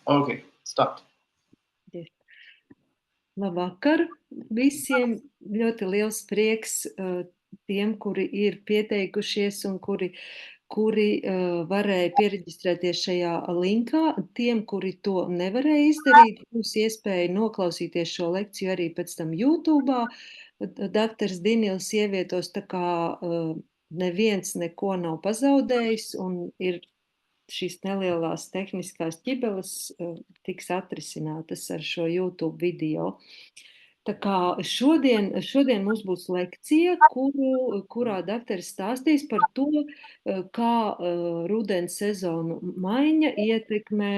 Okay, start. Yes. Labvakar visiem! Ļoti liels prieks tiem, kuri ir pieteikušies un kuri varēja pieregistrēties šajā linkā. Tiem, kuri to nevarēja izdarīt, būs iespēja noklausīties šo lekciju arī pēc tam YouTube. Doktors Dinils ievietos, tā kā neviens neko nav pazaudējis un ir šīs nelielās tehniskās ķibeles tiks atrisinātas ar šo YouTube video. Tā kā šodien mums būs lekcija, kurā dakteris stāstīs par to, kā rudens sezonu maiņa ietekmē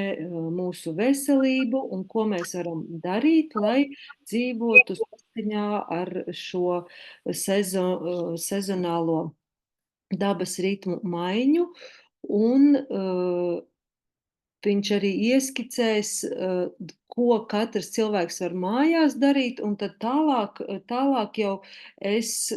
mūsu veselību un ko mēs varam darīt, lai dzīvotu saskaņā ar šo sezonālo dabas ritmu maiņu. Un viņš arī ieskicēs, ko katrs cilvēks var mājās darīt, un tad tālāk jau es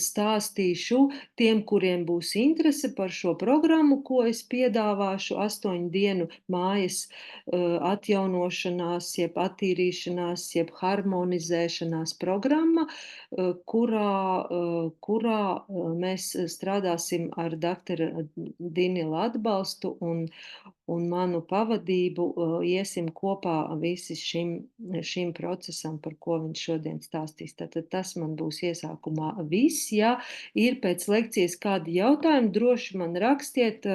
stāstīšu tiem, kuriem būs interese par šo programmu, ko es piedāvāšu, 8 dienu mājas atjaunošanās, jeb attīrīšanās, jeb harmonizēšanās programma, kurā mēs strādāsim ar doktora Dinila atbalstu un manu pavadību, iesim kopā visi šim procesam, par ko viņš šodien stāstīs. Tātad tas man būs iesākumā viss. Ja ir pēc lekcijas kādi jautājumi, droši man rakstiet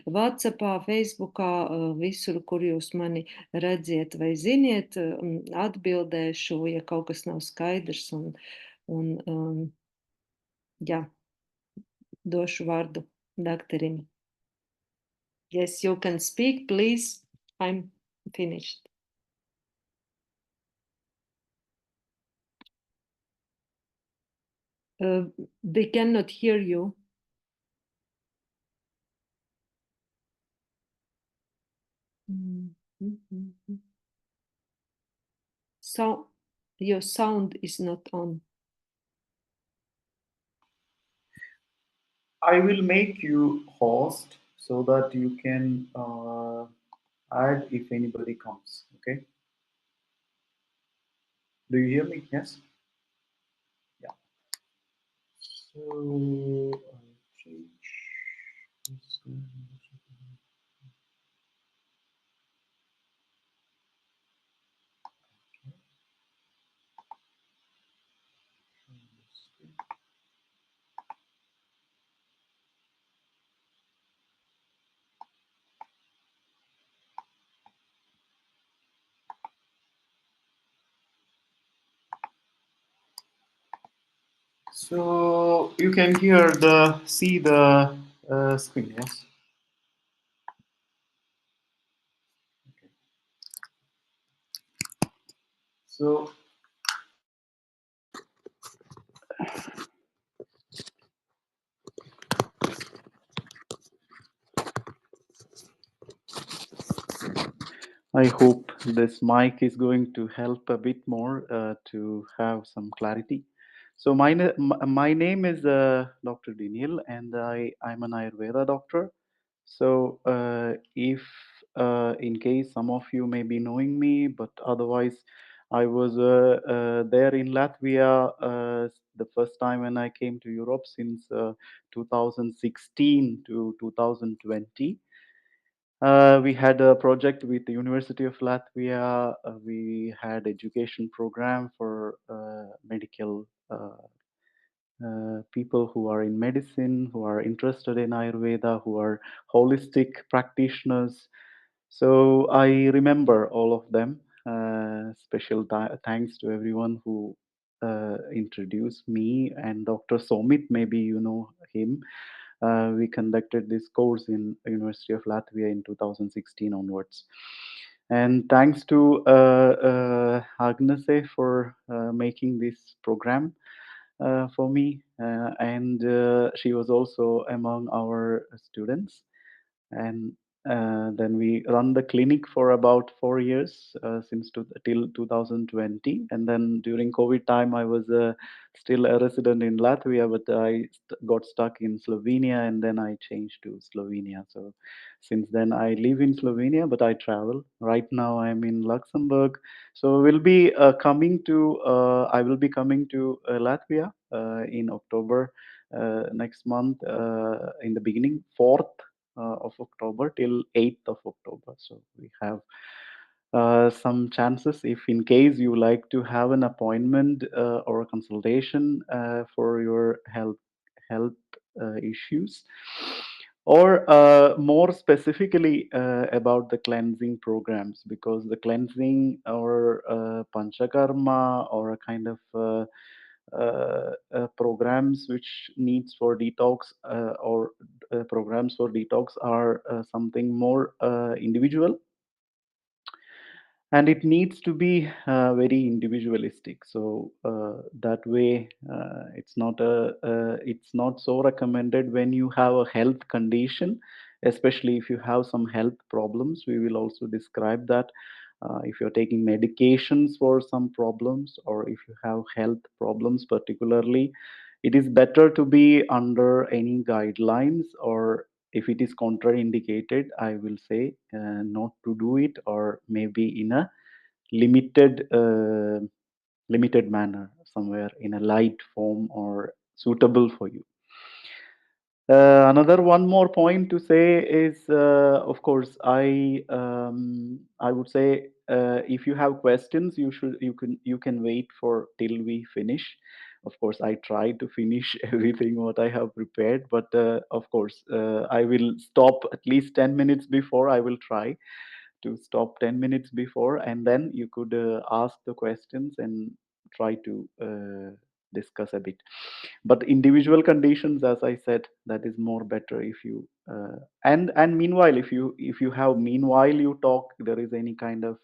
WhatsAppā, Facebookā, visur, kur jūs mani redziet vai ziniet, atbildēšu, ja kaut kas nav skaidrs, un jā, došu vārdu doktorim. Yes, you can speak, please. I'm finished. They cannot hear you. So your sound is not on. I will make you host so that you can add if anybody comes. Okay. Do you hear me? Yes. Yeah. So I'll change this. So you can see the screen, yes? Okay. So I hope this mic is going to help a bit more to have some clarity. So my name is Dr. Dinil, and I'm an Ayurveda doctor. So if in case some of you may be knowing me, but otherwise I was there in Latvia the first time when I came to Europe since 2016 to 2020. We had a project with the University of Latvia. We had education program for medical people who are in medicine, who are interested in Ayurveda, who are holistic practitioners. So I remember all of them. Special thanks to everyone who introduced me and Dr. Somit. Maybe you know him. We conducted this course in University of Latvia in 2016 onwards. And thanks to Agnese for making this program for me. And she was also among our students. And Then we run the clinic for about 4 years, till 2020. And then during COVID time, I was still a resident in Latvia, but got stuck in Slovenia, and then I changed to Slovenia. So since then, I live in Slovenia, but I travel. Right now, I'm in Luxembourg. So we'll be coming to. I will be coming to Latvia in October next month, in the beginning, 4th of October till 8th of October. So we have some chances if in case you like to have an appointment or a consultation for your health issues, or more specifically about the cleansing programs, because the cleansing or panchakarma or a kind of programs which needs for detox, or programs for detox are something more individual, and it needs to be very individualistic. So that way, it's not so recommended when you have a health condition, especially if you have some health problems. We will also describe that. If you're taking medications for some problems, or if you have health problems particularly, it is better to be under any guidelines, or if it is contraindicated, I will say not to do it, or maybe in a limited limited manner, somewhere in a light form or suitable for you. Another one more point to say is, of course, I would say, if you have questions, you can wait for till we finish. Of course, I try to finish everything what I have prepared, but of course, I will stop at least 10 minutes before. I will try to stop 10 minutes before, and then you could ask the questions and try to discuss a bit. But individual conditions, as I said, that is more better if you and meanwhile, if you have meanwhile you talk, there is any kind of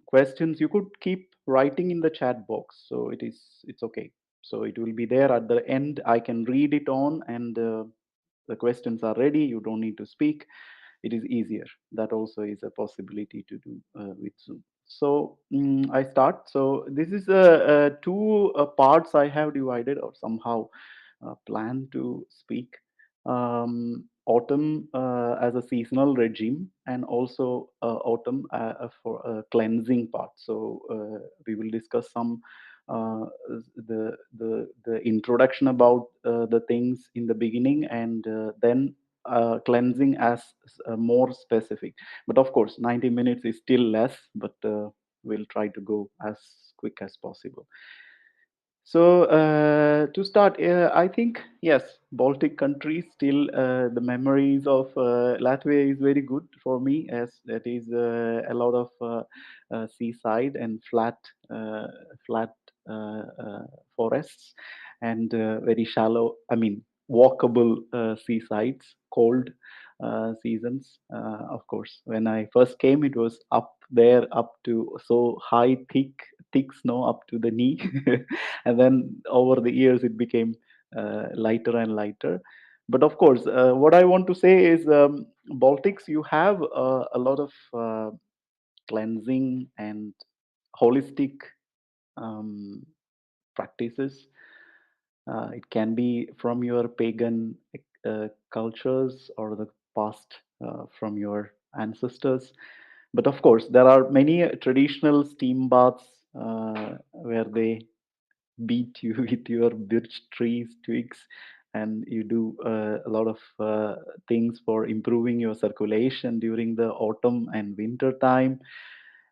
questions, you could keep writing in the chat box, so it's okay. So it will be there at the end, I can read it on, and the questions are ready, you don't need to speak. It is easier. That also is a possibility to do with Zoom. So I start. So this is two parts I have divided, or somehow planned to speak. Autumn as a seasonal regime, and also autumn for a cleansing part. So we will discuss some the introduction about the things in the beginning, and then cleansing as more specific. But of course, 90 minutes is still less, but we'll try to go as quick as possible. So to start, I think yes, Baltic countries still the memories of Latvia is very good for me, as that is a lot of seaside and uh, flat forests, and very shallow. I mean, walkable seasides, cold seasons. Of course, when I first came, it was up there, up to so high, thick snow up to the knee. And then over the years it became lighter and lighter. But of course, what I want to say is, Baltics, you have a lot of cleansing and holistic um, practices. It can be from your pagan cultures, or the past from your ancestors. But of course, there are many traditional steam baths where they beat you with your birch trees twigs, and you do a lot of things for improving your circulation during the autumn and winter time.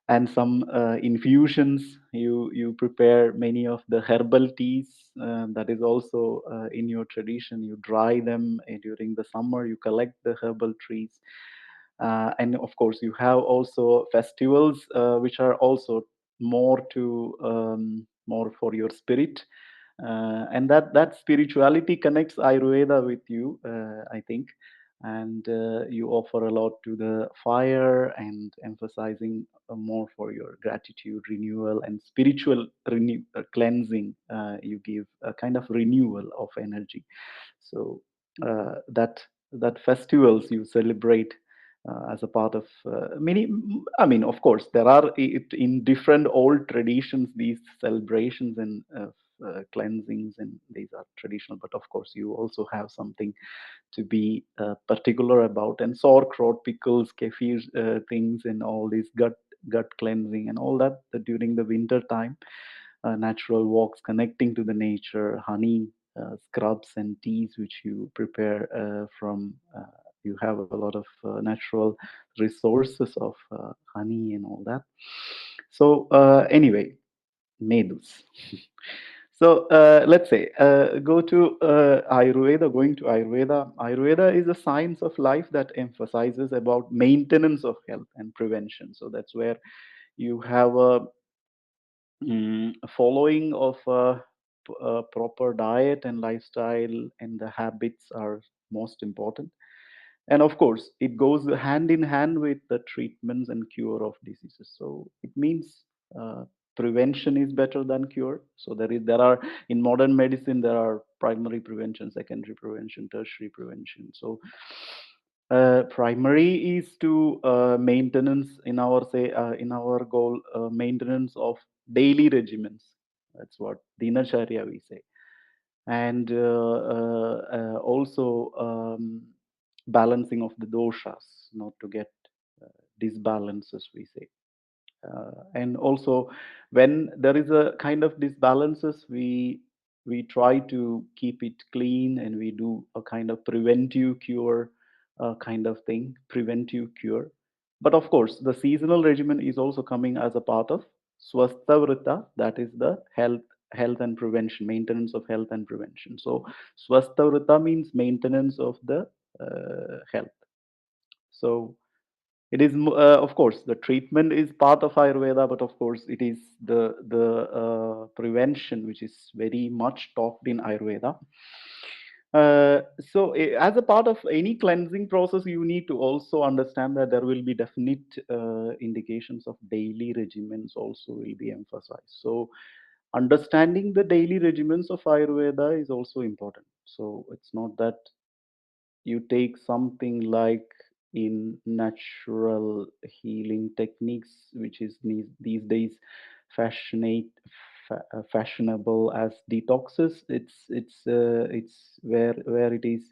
And some infusions, you prepare many of the herbal teas, that is also in your tradition. You dry them during the summer, you collect the herbal trees. And of course, you have also festivals which are also more for your spirit, and that spirituality connects Ayurveda with you, I think. And you offer a lot to the fire, and emphasizing more for your gratitude, renewal, and spiritual cleansing. You give a kind of renewal of energy. So that that festivals you celebrate as a part of many. I mean, of course, there are in different old traditions these celebrations and cleansings, and these are traditional. But of course, you also have something to be particular about, and sauerkraut, pickles, kefir things, and all these gut cleansing and all that during the winter time. Natural walks, connecting to the nature, honey, scrubs and teas which you prepare from. You have a lot of natural resources of honey and all that. So anyway, medus. So let's say go to Ayurveda. Going to Ayurveda, Ayurveda is a science of life that emphasizes about maintenance of health and prevention. So that's where you have a following of a proper diet and lifestyle, and the habits are most important. And of course, it goes hand in hand with the treatments and cure of diseases. So it means prevention is better than cure. So there are in modern medicine there are primary prevention, secondary prevention, tertiary prevention. So primary is to maintenance in our say in our goal maintenance of daily regimens. That's what dinacharya we say. And also balancing of the doshas, not to get disbalances we say. And also when there is a kind of disbalances, we try to keep it clean, and we do a kind of preventive cure kind of thing, preventive cure. But of course the seasonal regimen is also coming as a part of swasthavrita, that is the health and prevention, maintenance of health and prevention. So swasthavrita means maintenance of the health. So it is of course the treatment is part of Ayurveda, but of course it is the prevention which is very much talked in Ayurveda. So as a part of any cleansing process, you need to also understand that there will be definite indications of daily regimens also will be emphasized. So understanding the daily regimens of Ayurveda is also important. So it's not that you take something like in natural healing techniques, which is these days fashionate fashionable as detoxes. It's where it is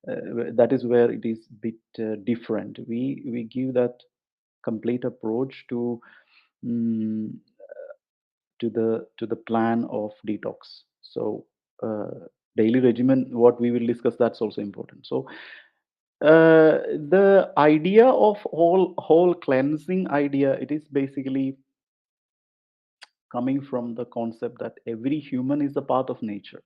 that is where it is bit different. We give that complete approach mm, to the plan of detox. So daily regimen, what we will discuss, that's also important. So the idea of whole cleansing idea, it is basically coming from the concept that every human is a part of nature.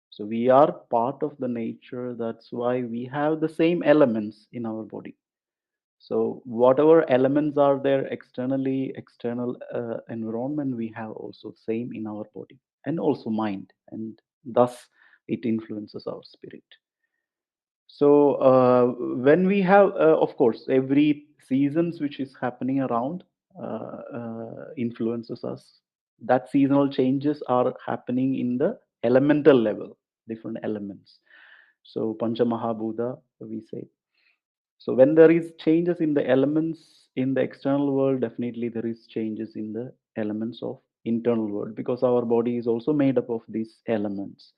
So we are part of the nature. That's why we have the same elements in our body. So whatever elements are there externally, external environment, we have also same in our body and also mind, and thus it influences our spirit. So when we have, of course, every seasons which is happening around influences us. That seasonal changes are happening in the elemental level, different elements. So Pancha Mahabhuta, we say. So when there is changes in the elements in the external world, definitely there is changes in the elements of internal world, because our body is also made up of these elements.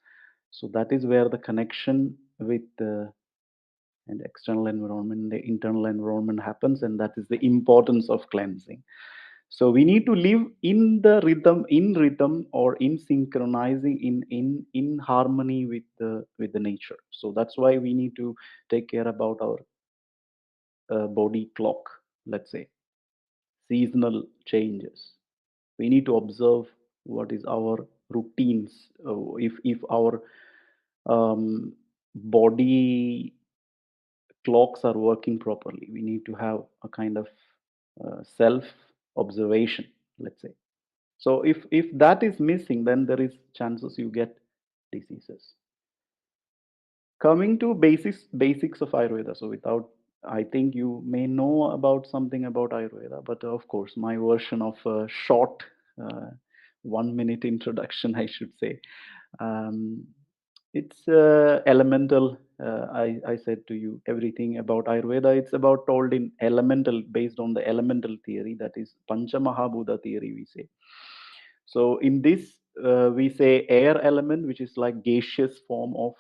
So that is where the connection with the and external environment, the internal environment happens, and that is the importance of cleansing. So we need to live in the rhythm or in synchronizing in harmony with the nature. So that's why we need to take care about our body clock, let's say seasonal changes. We need to observe what is our routines. If our um, body clocks are working properly, we need to have a kind of self observation, let's say. So if that is missing, then there is chances you get diseases. Coming to basics of Ayurveda. So without, I think you may know about something about Ayurveda, but of course my version of a short 1 minute introduction, I should say. um, it's elemental I said to you everything about Ayurveda. It's about told in elemental, based on the elemental theory, that is Pancha Mahabhuta theory, we say. So in this, we say air element, which is like gaseous form of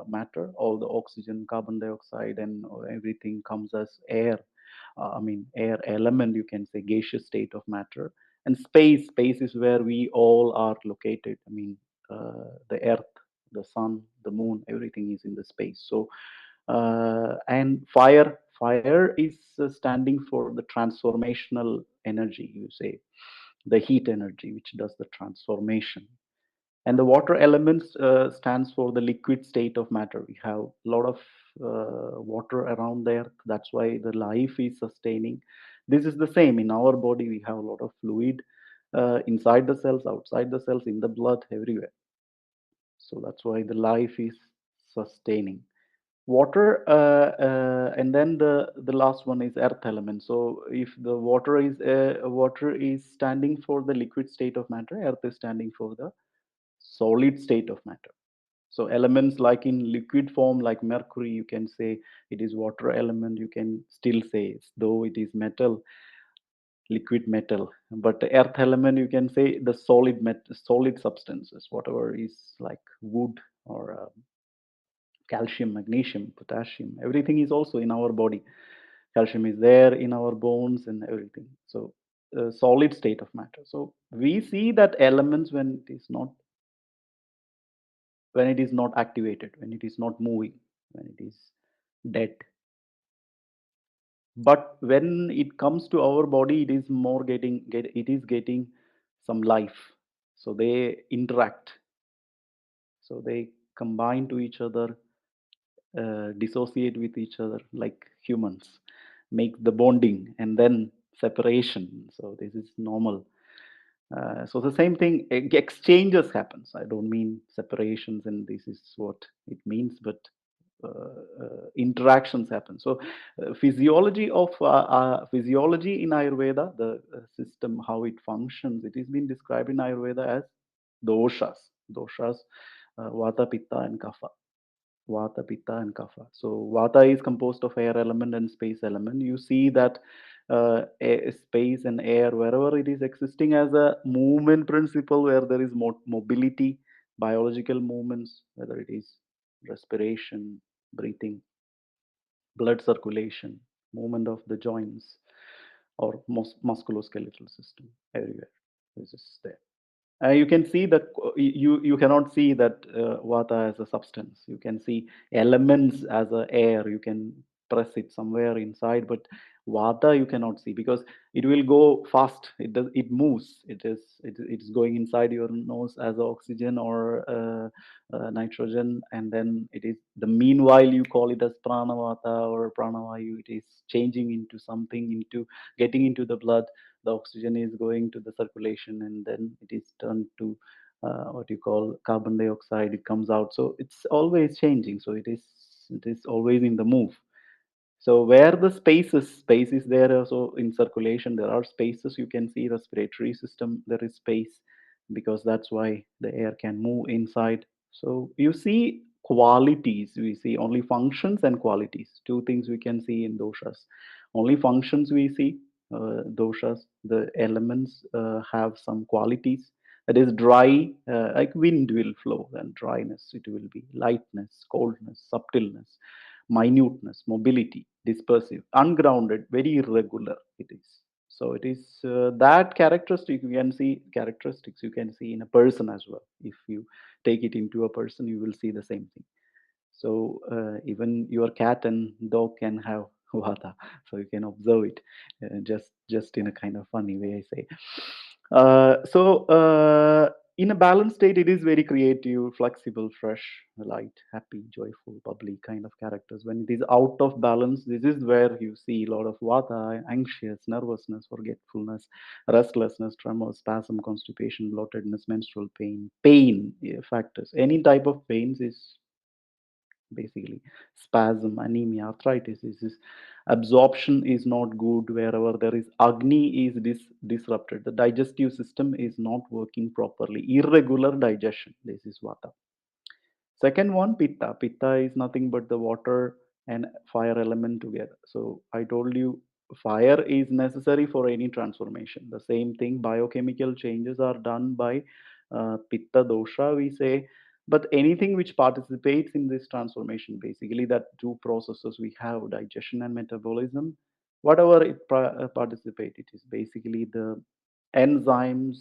matter. All the oxygen, carbon dioxide, and everything comes as air. I mean, air element, you can say gaseous state of matter. And space is where we all are located. I mean, the earth, the sun, the moon, everything is in the space. So, and fire is standing for the transformational energy, you say, the heat energy, which does the transformation. And the water elements stands for the liquid state of matter. We have a lot of water around there. That's why the life is sustaining. This is the same in our body. We have a lot of fluid inside the cells, outside the cells, in the blood, everywhere. So that's why the life is sustaining. Water, and then the last one is earth element. So if the water is standing for the liquid state of matter, earth is standing for the solid state of matter. So elements like in liquid form, like mercury, you can say it is water element. You can still say, though it is metal, liquid metal. But the earth element, you can say the solid substances, whatever is like wood or calcium, magnesium, potassium. Everything is also in our body. Calcium is there in our bones and everything. So solid state of matter. So we see that elements when it is not activated, when it is not moving, when it is dead. But when it comes to our body, it is more it is getting some life. So they interact. So they combine to each other, dissociate with each other like humans, make the bonding and then separation. So this is normal. So the same thing, exchanges happens. I don't mean separations, and this is what it means, but interactions happen. So physiology in Ayurveda, the system how it functions, it is been described in Ayurveda as doshas. Doshas, Vata, Pitta, and Kapha. Vata, Pitta, and Kapha. So Vata is composed of air element and space element. You see that space and air, wherever it is existing as a movement principle, where there is mobility, biological movements, whether it is respiration, breathing, blood circulation, movement of the joints, or musculoskeletal system, everywhere. This is there. You can see that you cannot see that vata as a substance. You can see elements as a air. You can press it somewhere inside, but vata you cannot see because it will go fast. It moves. It's going inside your nose as oxygen or nitrogen, and then it is the meanwhile you call it as pranavata or pranavayu. It is changing into something, into getting into the blood. The oxygen is going to the circulation, and then it is turned to what you call carbon dioxide. It comes out, so it's always changing. So it is always in the move. So where the space is there also in circulation. There are spaces. You can see respiratory system. There is space because that's why the air can move inside. So you see qualities. We see only functions and qualities. Two things we can see in doshas. Only functions we see. Doshas, the elements have some qualities. That is dry, like wind will flow, and dryness it will be lightness, coldness, subtleness, minuteness, mobility, dispersive, ungrounded, very irregular it is. So it is that characteristics you can see in a person as well. If you take it into a person, you will see the same thing. So even your cat and dog can have vata, so you can observe it, just in a kind of funny way, I say. So in a balanced state, it is very creative, flexible, fresh, light, happy, joyful, bubbly kind of characters. When it is out of balance, this is where you see a lot of vata, anxious, nervousness, forgetfulness, restlessness, tremor, spasm, constipation, bloatedness, menstrual pain, factors. Any type of pains is basically spasm, anemia, arthritis. This absorption is not good. Wherever there is agni is disrupted. The digestive system is not working properly. Irregular digestion. This is vata. Second one, pitta. Pitta is nothing but the water and fire element together. So I told you fire is necessary for any transformation. The same thing, biochemical changes are done by pitta dosha, we say. But anything which participates in this transformation, basically that two processes we have, digestion and metabolism, whatever it participate, it is basically the enzymes,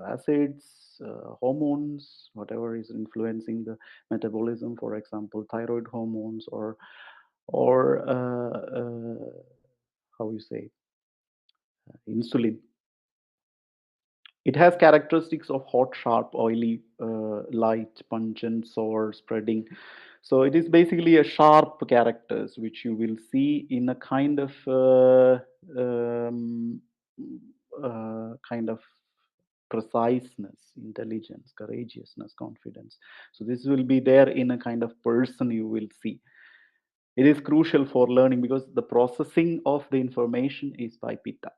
acids, hormones, whatever is influencing the metabolism, for example thyroid hormones, or how you say, insulin. It has characteristics of hot, sharp, oily, light, pungent, sour, spreading. So it is basically a sharp characters which you will see in a kind of preciseness, intelligence, courageousness, confidence. So this will be there in a kind of person you will see. It is crucial for learning because the processing of the information is by pitta.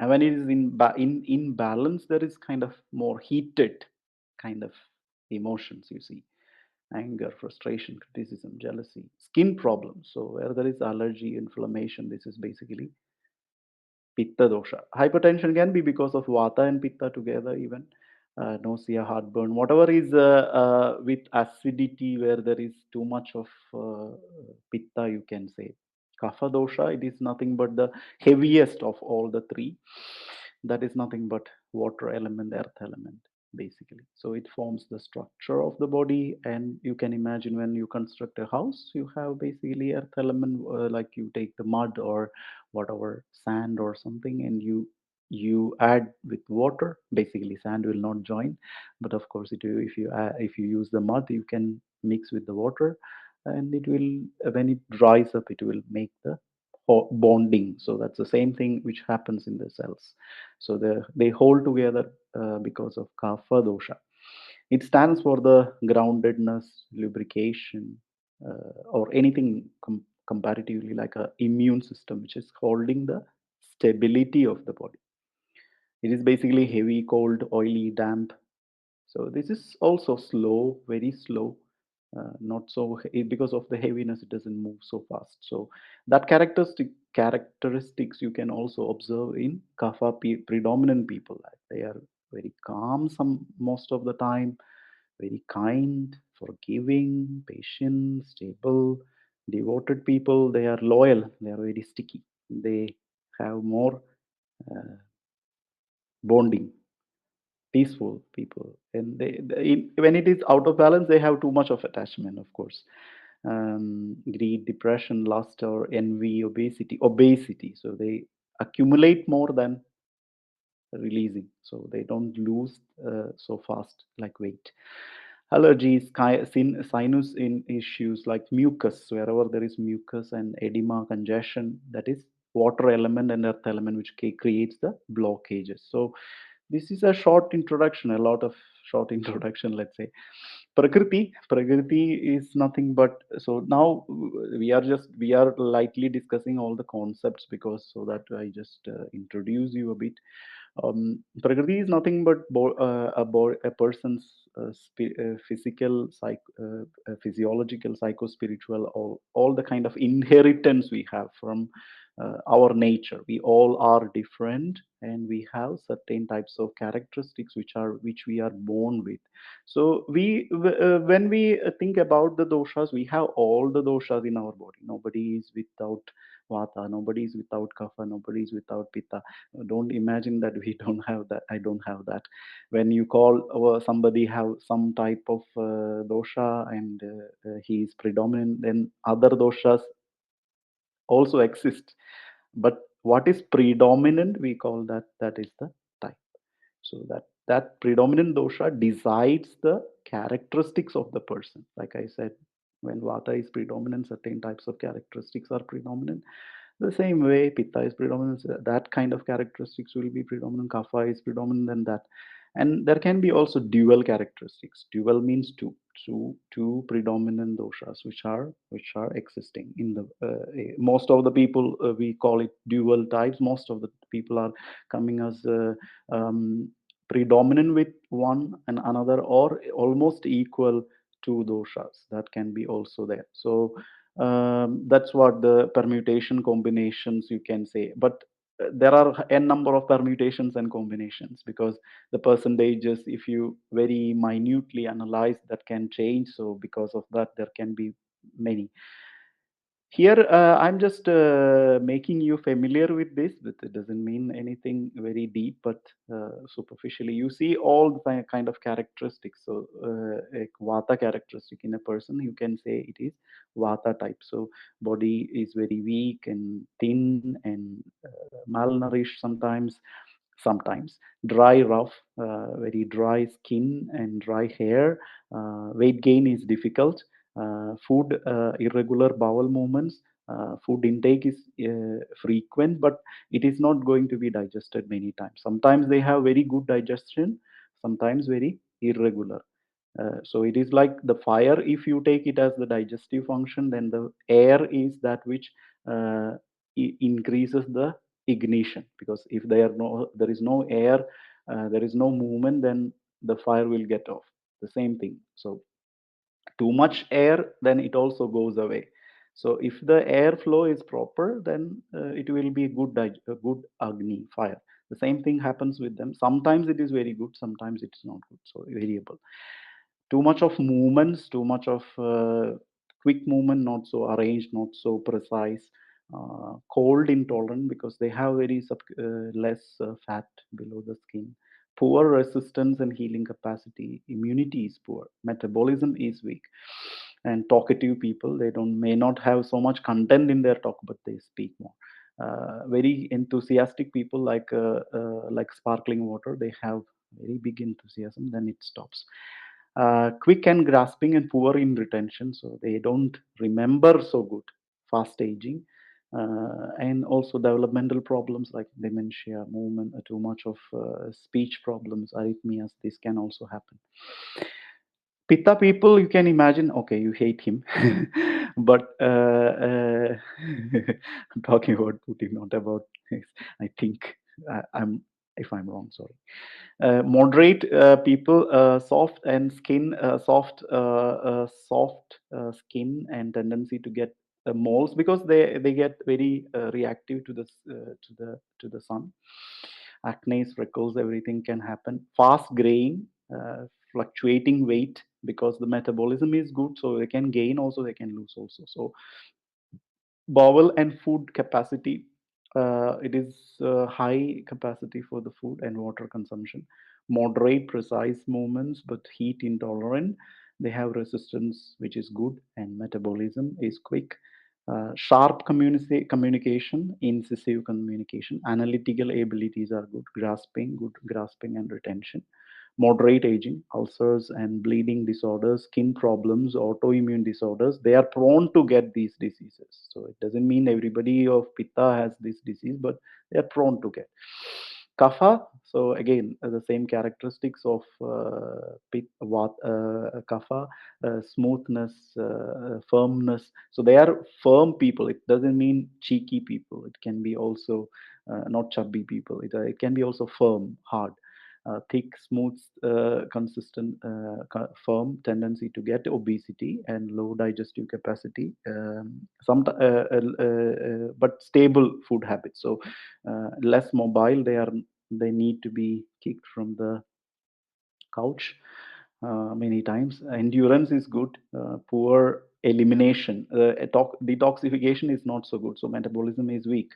And when it is in balance, there is kind of more heated kind of emotions you see: anger, frustration, criticism, jealousy, skin problems. So where there is allergy, inflammation, this is basically pitta dosha. Hypertension can be because of vata and pitta together, even nausea, heartburn, whatever is with acidity, where there is too much of pitta, you can say. Kapha dosha, it is nothing but the heaviest of all the three. That is nothing but water element, earth element, basically. So it forms the structure of the body, and you can imagine when you construct a house, you have basically earth element, like you take the mud or whatever sand or something, and you add with water. Basically sand will not join, but of course if you use the mud, you can mix with the water, and it will, when it dries up, it will make the bonding. So that's the same thing which happens in the cells. So they hold together because of kapha dosha. It stands for the groundedness, lubrication, or anything comparatively like a immune system which is holding the stability of the body. It is basically heavy, cold, oily, damp. So this is also slow, very slow. Not so because of the heaviness, it doesn't move so fast. So that characteristics you can also observe in kapha predominant people. Like they are very calm some most of the time, very kind, forgiving, patient, stable, devoted people. They are loyal. They are very sticky. They have more uh, bonding, peaceful people, and when it is out of balance, they have too much of attachment, of course. Greed, depression, lust, or envy, obesity. So they accumulate more than releasing, so they don't lose so fast like weight. Allergies, sinus in issues like mucus, wherever there is mucus and edema, congestion, that is water element and earth element which creates the blockages. So this is a short introduction, a lot of short introduction, let's say. Prakriti is nothing but, so now we are lightly discussing all the concepts because so that I just introduce you a bit. Prakriti is nothing but a person's physical, physiological, psycho-spiritual, all the kind of inheritance we have from our nature. We all are different, and we have certain types of characteristics which we are born with. So when we think about the doshas, we have all the doshas in our body. Nobody is without vata, nobody is without kapha, nobody is without pitta. Don't imagine that we don't have that. I don't have that. When you call somebody have some type of dosha, and he is predominant, then other doshas also exist. But what is predominant, we call that is the type. So that predominant dosha decides the characteristics of the person. Like I said, when vata is predominant, certain types of characteristics are predominant. The same way pitta is predominant, so that kind of characteristics will be predominant. Kapha is predominant than that. And there can be also dual characteristics. Dual means two predominant doshas which are existing in the most of the people, we call it dual types. Most of the people are coming as predominant with one and another, or almost equal two doshas. That can be also there. So that's what the permutation combinations you can say. But there are n number of permutations and combinations, because the percentages, if you very minutely analyze, that can change. So because of that, there can be many. Here, I'm just making you familiar with this, but it doesn't mean anything very deep, but superficially, you see all the kind of characteristics. So, a Vata characteristic in a person, you can say it is Vata type. So, body is very weak and thin and malnourished sometimes, sometimes dry, rough, very dry skin and dry hair. Weight gain is difficult. Food irregular bowel movements. Food intake is frequent, but it is not going to be digested many times. Sometimes they have very good digestion, sometimes very irregular. So it is like the fire. If you take it as the digestive function, then the air is that which uh, increases the ignition. Because if there is no air, there is no movement, then the fire will get off. The same thing. So too much air, then it also goes away. So if the airflow is proper, then it will be a good agni fire. The same thing happens with them. Sometimes it is very good, sometimes it's not good. So variable. Too much of movements, too much of quick movement, not so arranged, not so precise. Cold intolerant, because they have very less fat below the skin. Poor resistance and healing capacity. Immunity is poor. Metabolism is weak. And talkative people, they don't may not have so much content in their talk, but they speak more. Very enthusiastic people, like sparkling water, they have very big enthusiasm, then it stops. Quick and grasping and poor in retention, so they don't remember so good. Fast aging, and also developmental problems like dementia, movement, too much of speech problems, arrhythmias. This can also happen. Pitta people, you can imagine, okay, you hate him, but I'm talking about Putin, not about his. I think I'm, if I'm wrong, sorry. Moderate people, soft skin and tendency to get moles, because they get very reactive to the sun. Acne, freckles, everything can happen. Fast graying, fluctuating weight, because the metabolism is good, so they can gain also, they can lose also. So bowel and food capacity, it is high capacity for the food and water consumption. Moderate precise movements, but heat intolerant. They have resistance, which is good, and metabolism is quick. Sharp communication, incisive communication. Analytical abilities are good grasping and retention. Moderate aging, ulcers and bleeding disorders, skin problems, autoimmune disorders, they are prone to get these diseases. So it doesn't mean everybody of Pitta has this disease, but they are prone to get. Kapha, so again, the same characteristics of Kapha, smoothness, firmness. So they are firm people. It doesn't mean cheeky people. It can be also not chubby people. It can be also firm, hard. Thick, smooth, consistent, firm tendency to get obesity and low digestive capacity. But stable food habits. So less mobile. They need to be kicked from the couch many times. Endurance is good. Poor elimination. Detoxification is not so good. So metabolism is weak.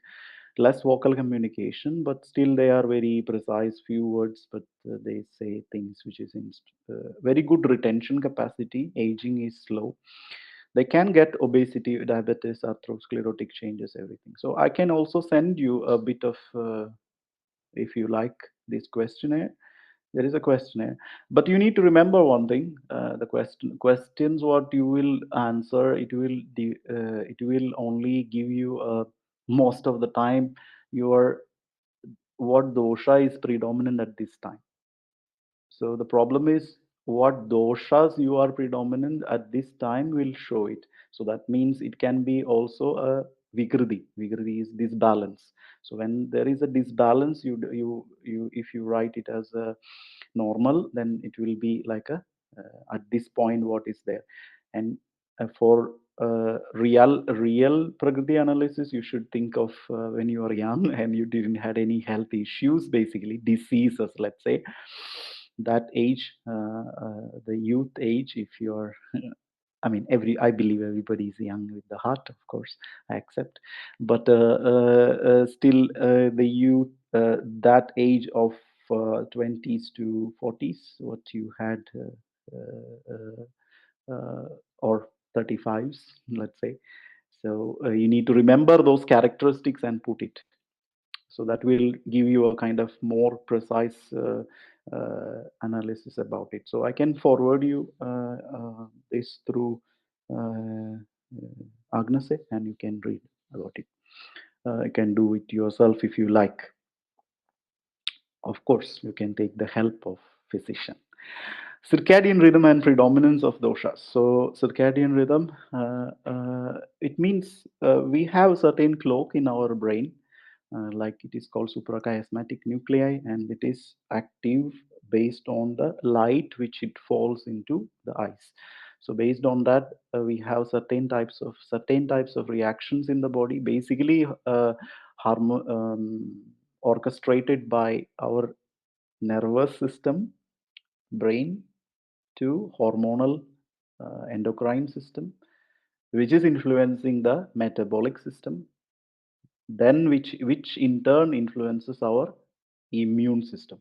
Less vocal communication, but still they are very precise, few words, but they say things which is very good retention capacity. Aging is slow. They can get obesity, diabetes, atherosclerotic changes, everything. So I can also send you a bit of, if you like, this questionnaire. There is a questionnaire, but you need to remember one thing: the questions what you will answer, it will only give you most of the time your what dosha is predominant at this time. So the problem is what doshas you are predominant at this time will show it. So that means it can be also a vikriti. Vikriti is disbalance. So when there is a disbalance, you if you write it as a normal, then it will be like a at this point what is there. And for real prakriti analysis, you should think of when you are young and you didn't had any health issues, basically diseases, let's say that age, the youth age. If you are I mean, I believe everybody is young with the heart, of course, I accept. But still, the youth, that age of 20s to 40s, what you had, or 35s, let's say. So you need to remember those characteristics and put it. So that will give you a kind of more precise analysis about it. So I can forward you this through Agnese, and you can read about it. You can do it yourself if you like. Of course, you can take the help of physician. Circadian rhythm and predominance of doshas. So circadian rhythm, it means we have a certain clock in our brain, like it is called suprachiasmatic nuclei, and it is active based on the light which it falls into the eyes. So based on that, we have certain types of reactions in the body, basically orchestrated by our nervous system, brain, to hormonal endocrine system, which is influencing the metabolic system, then which in turn influences our immune system.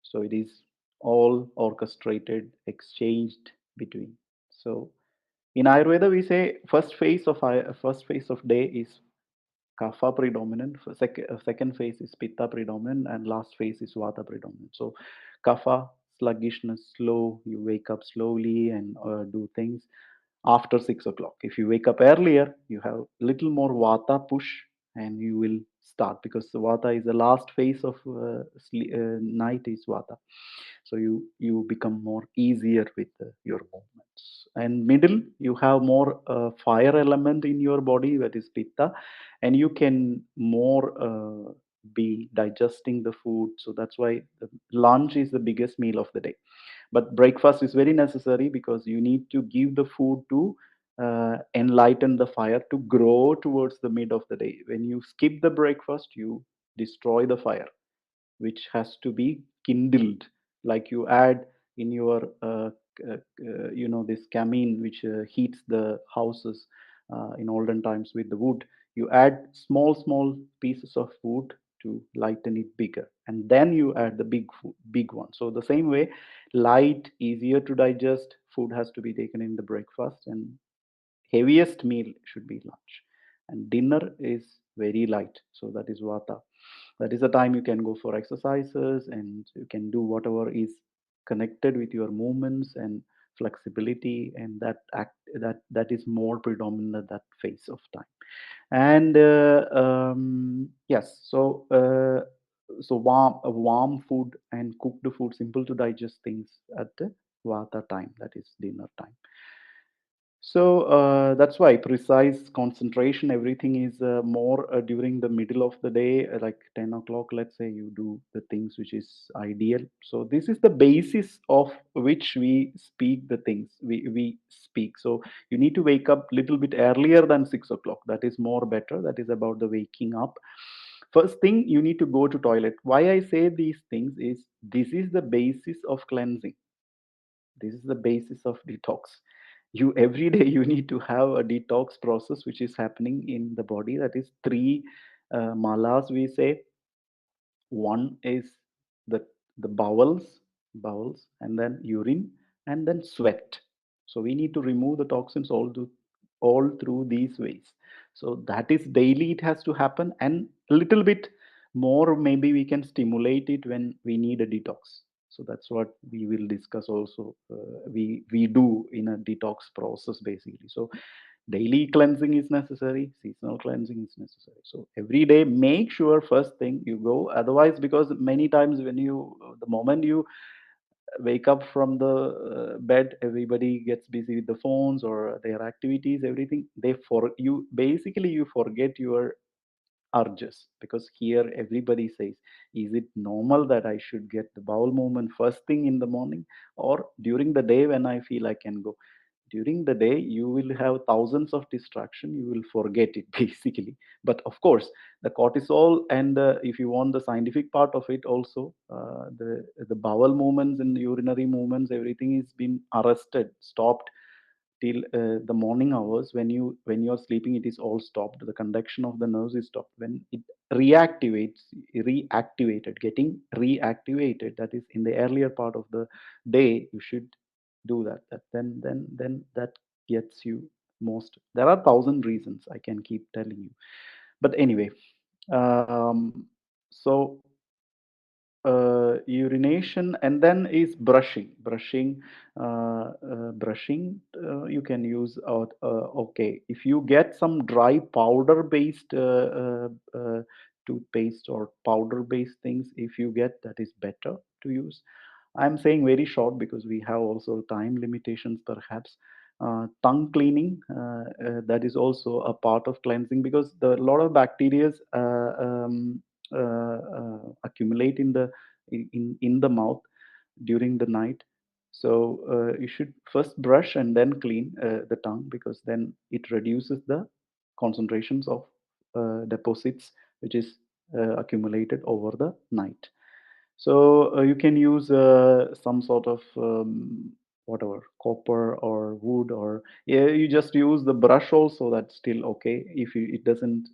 So it is all orchestrated, exchanged between. So in Ayurveda, we say first phase of day is kapha predominant, second phase is pitta predominant, and last phase is vata predominant. So kapha, sluggishness, slow, you wake up slowly and do things after 6 o'clock. If you wake up earlier, you have little more vata push, and you will start, because the vata is the last phase of night is vata. So you become more easier with your movements. And middle, you have more fire element in your body, that is pitta, and you can more be digesting the food. So that's why the lunch is the biggest meal of the day, but breakfast is very necessary, because you need to give the food to enlighten the fire to grow towards the mid of the day. When you skip the breakfast, you destroy the fire which has to be kindled, like you add in your this camine which heats the houses in olden times with the wood. You add small pieces of wood to lighten it bigger, and then you add the big one. So the same way, light, easier to digest food has to be taken in the breakfast, and heaviest meal should be lunch, and dinner is very light. So that is vata. That is the time you can go for exercises, and you can do whatever is connected with your movements and flexibility, and that is more predominant at that phase of time. And yes, so warm food and cooked food, simple to digest things at the vata time, that is dinner time. So that's why precise concentration, everything is more during the middle of the day, like 10 o'clock, let's say, you do the things which is ideal. So this is the basis of which we speak the things we speak. So you need to wake up little bit earlier than 6 o'clock. That is more better. That is about the waking up. First thing, you need to go to toilet. Why I say these things is, this is the basis of cleansing. This is the basis of detox. You every day you need to have a detox process which is happening in the body. That is three malas, we say. One is the bowels, and then urine, and then sweat. So we need to remove the toxins all through these ways. So that is daily, it has to happen, and a little bit more maybe we can stimulate it when we need a detox. So that's what we will discuss also. We do in a detox process, basically. So daily cleansing is necessary, seasonal cleansing is necessary. So every day, make sure first thing you go. Otherwise, because many times when the moment you wake up from the bed, everybody gets busy with the phones or their activities, everything. You basically you forget your urges, because here everybody says, is it normal that I should get the bowel movement first thing in the morning, or during the day when I feel I can go? During the day you will have thousands of distraction, you will forget it basically. But of course, the cortisol and if you want the scientific part of it also, the bowel movements and urinary movements, everything is been arrested, stopped till the morning hours. When you're sleeping, it is all stopped, the conduction of the nerves is stopped. When it reactivates, reactivated, getting reactivated, that is in the earlier part of the day, you should do that. Then that gets you most. There are thousand reasons I can keep telling you, but anyway. So urination, and then is brushing. You can use okay, if you get some dry powder based toothpaste or powder based things, if you get, that is better to use. I'm saying very short because we have also time limitations perhaps. Tongue cleaning, that is also a part of cleansing, because the lot of bacteria accumulate in the in the mouth during the night. So you should first brush and then clean the tongue, because then it reduces the concentrations of deposits which is accumulated over the night. So you can use some sort of whatever, copper or wood, or yeah, you just use the brush also, that's still okay if it doesn't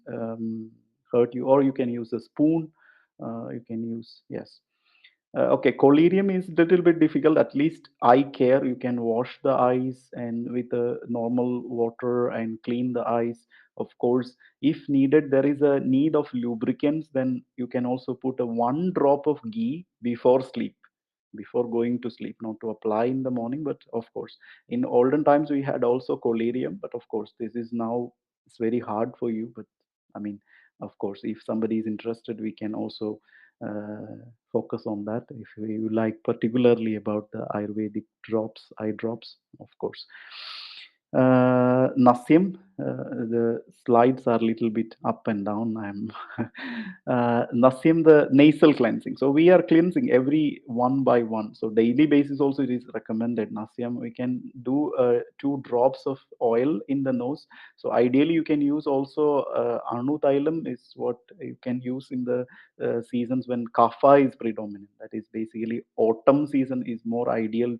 hurt you. Or you can use a spoon, you can use, yes. Okay, collyrium is a little bit difficult. At least eye care, you can wash the eyes and with normal water and clean the eyes. Of course, if needed, there is a need of lubricants. Then you can also put a one drop of ghee before sleep, before going to sleep, not to apply in the morning. But of course, in olden times we had also collyrium. But of course, this is now, it's very hard for you. But I mean, of course, if somebody is interested, we can also focus on that if you like, particularly about the Ayurvedic drops, eye drops, of course. Nasim, the slides are a little bit up and down. I'm Nasim, the nasal cleansing. So we are cleansing every one by one. So daily basis also it is recommended. Nasim, we can do 2 drops of oil in the nose. So ideally you can use also Anu Thailam is what you can use in the seasons when kapha is predominant. That is basically autumn season is more ideal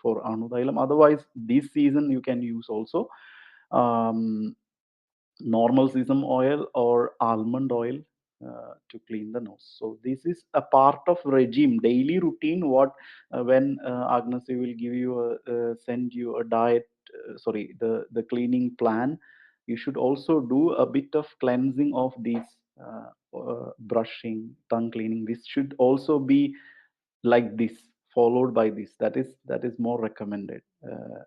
for Anudailam. Otherwise, this season you can use also um, normal sesame oil or almond oil to clean the nose. So this is a part of regime, daily routine. What when Agnes will give you send you a diet, sorry, the cleaning plan. You should also do a bit of cleansing of these, brushing, tongue cleaning. This should also be like this, followed by this. That is more recommended.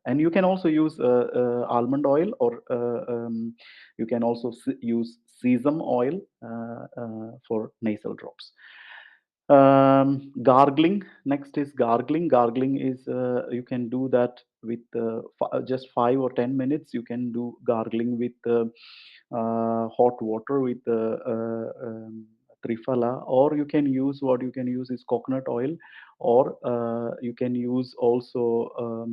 And you can also use almond oil, or you can also use sesame oil for nasal drops. Gargling, next is gargling. Gargling is you can do that with just 5 or 10 minutes. You can do gargling with hot water with trifala, or you can use, what you can use is coconut oil, or you can use also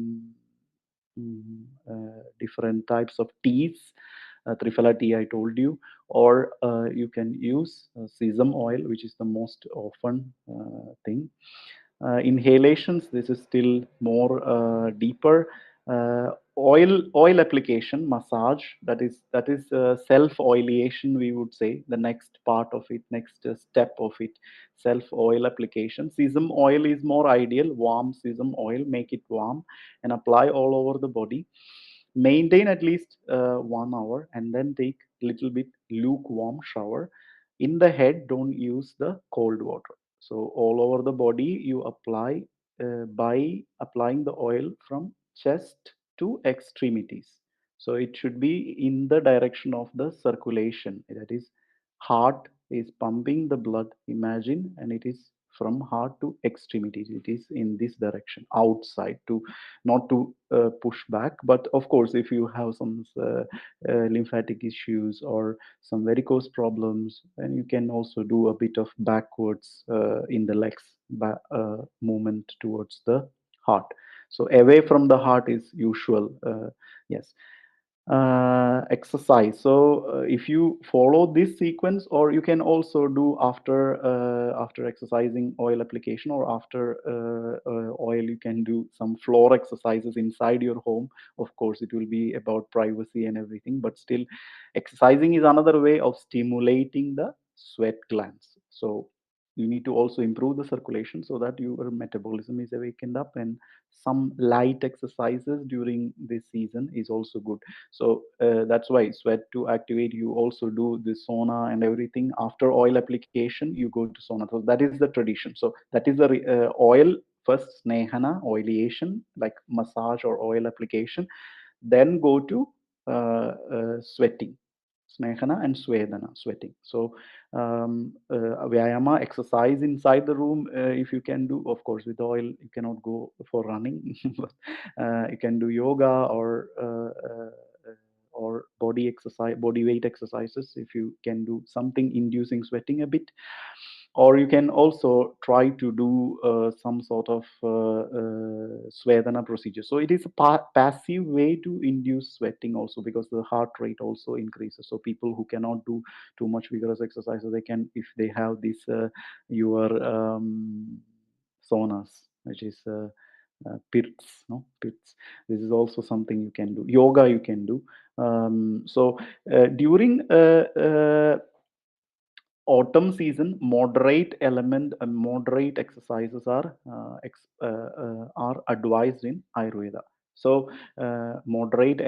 different types of teas, trifala tea I told you, or you can use sesame oil, which is the most often thing. Inhalations, this is still more deeper. Oil application, massage, that is self oilation, we would say, the next part of it, next step of it, self oil application. Sesame oil is more ideal. Warm sesame oil, make it warm and apply all over the body. Maintain at least 1 hour, and then take little bit lukewarm shower. In the head, don't use the cold water. So all over the body you apply by applying the oil from chest to extremities. So it should be in the direction of the circulation. That is, heart is pumping the blood, imagine, and it is from heart to extremities. It is in this direction, outside, to not to push back. But of course, if you have some lymphatic issues or some varicose problems, then you can also do a bit of backwards in the legs movement towards the heart. So away from the heart is usual. Yes. Exercise. So if you follow this sequence, or you can also do after exercising oil application, or after oil, you can do some floor exercises inside your home. Of course, it will be about privacy and everything, but still, exercising is another way of stimulating the sweat glands. So you need to also improve the circulation so that your metabolism is awakened up, and some light exercises during this season is also good. So that's why sweat to activate, you also do the sauna and everything. After oil application, you go to sauna. So that is the tradition. So that is the oil first, snehana, oilation, like massage or oil application, then go to sweating, snehana and swedana, sweating. So vyayama, exercise inside the room, if you can do. Of course, with oil you cannot go for running, but you can do yoga or body exercise, body weight exercises, if you can do something inducing sweating a bit. Or you can also try to do some sort of swedana procedure. So it is a passive way to induce sweating also, because the heart rate also increases. So people who cannot do too much vigorous exercises, they can, if they have this your saunas, which is pirts, no, pirts. This is also something you can do. Yoga you can do. So during autumn season, moderate element and moderate exercises are advised in Ayurveda. So moderate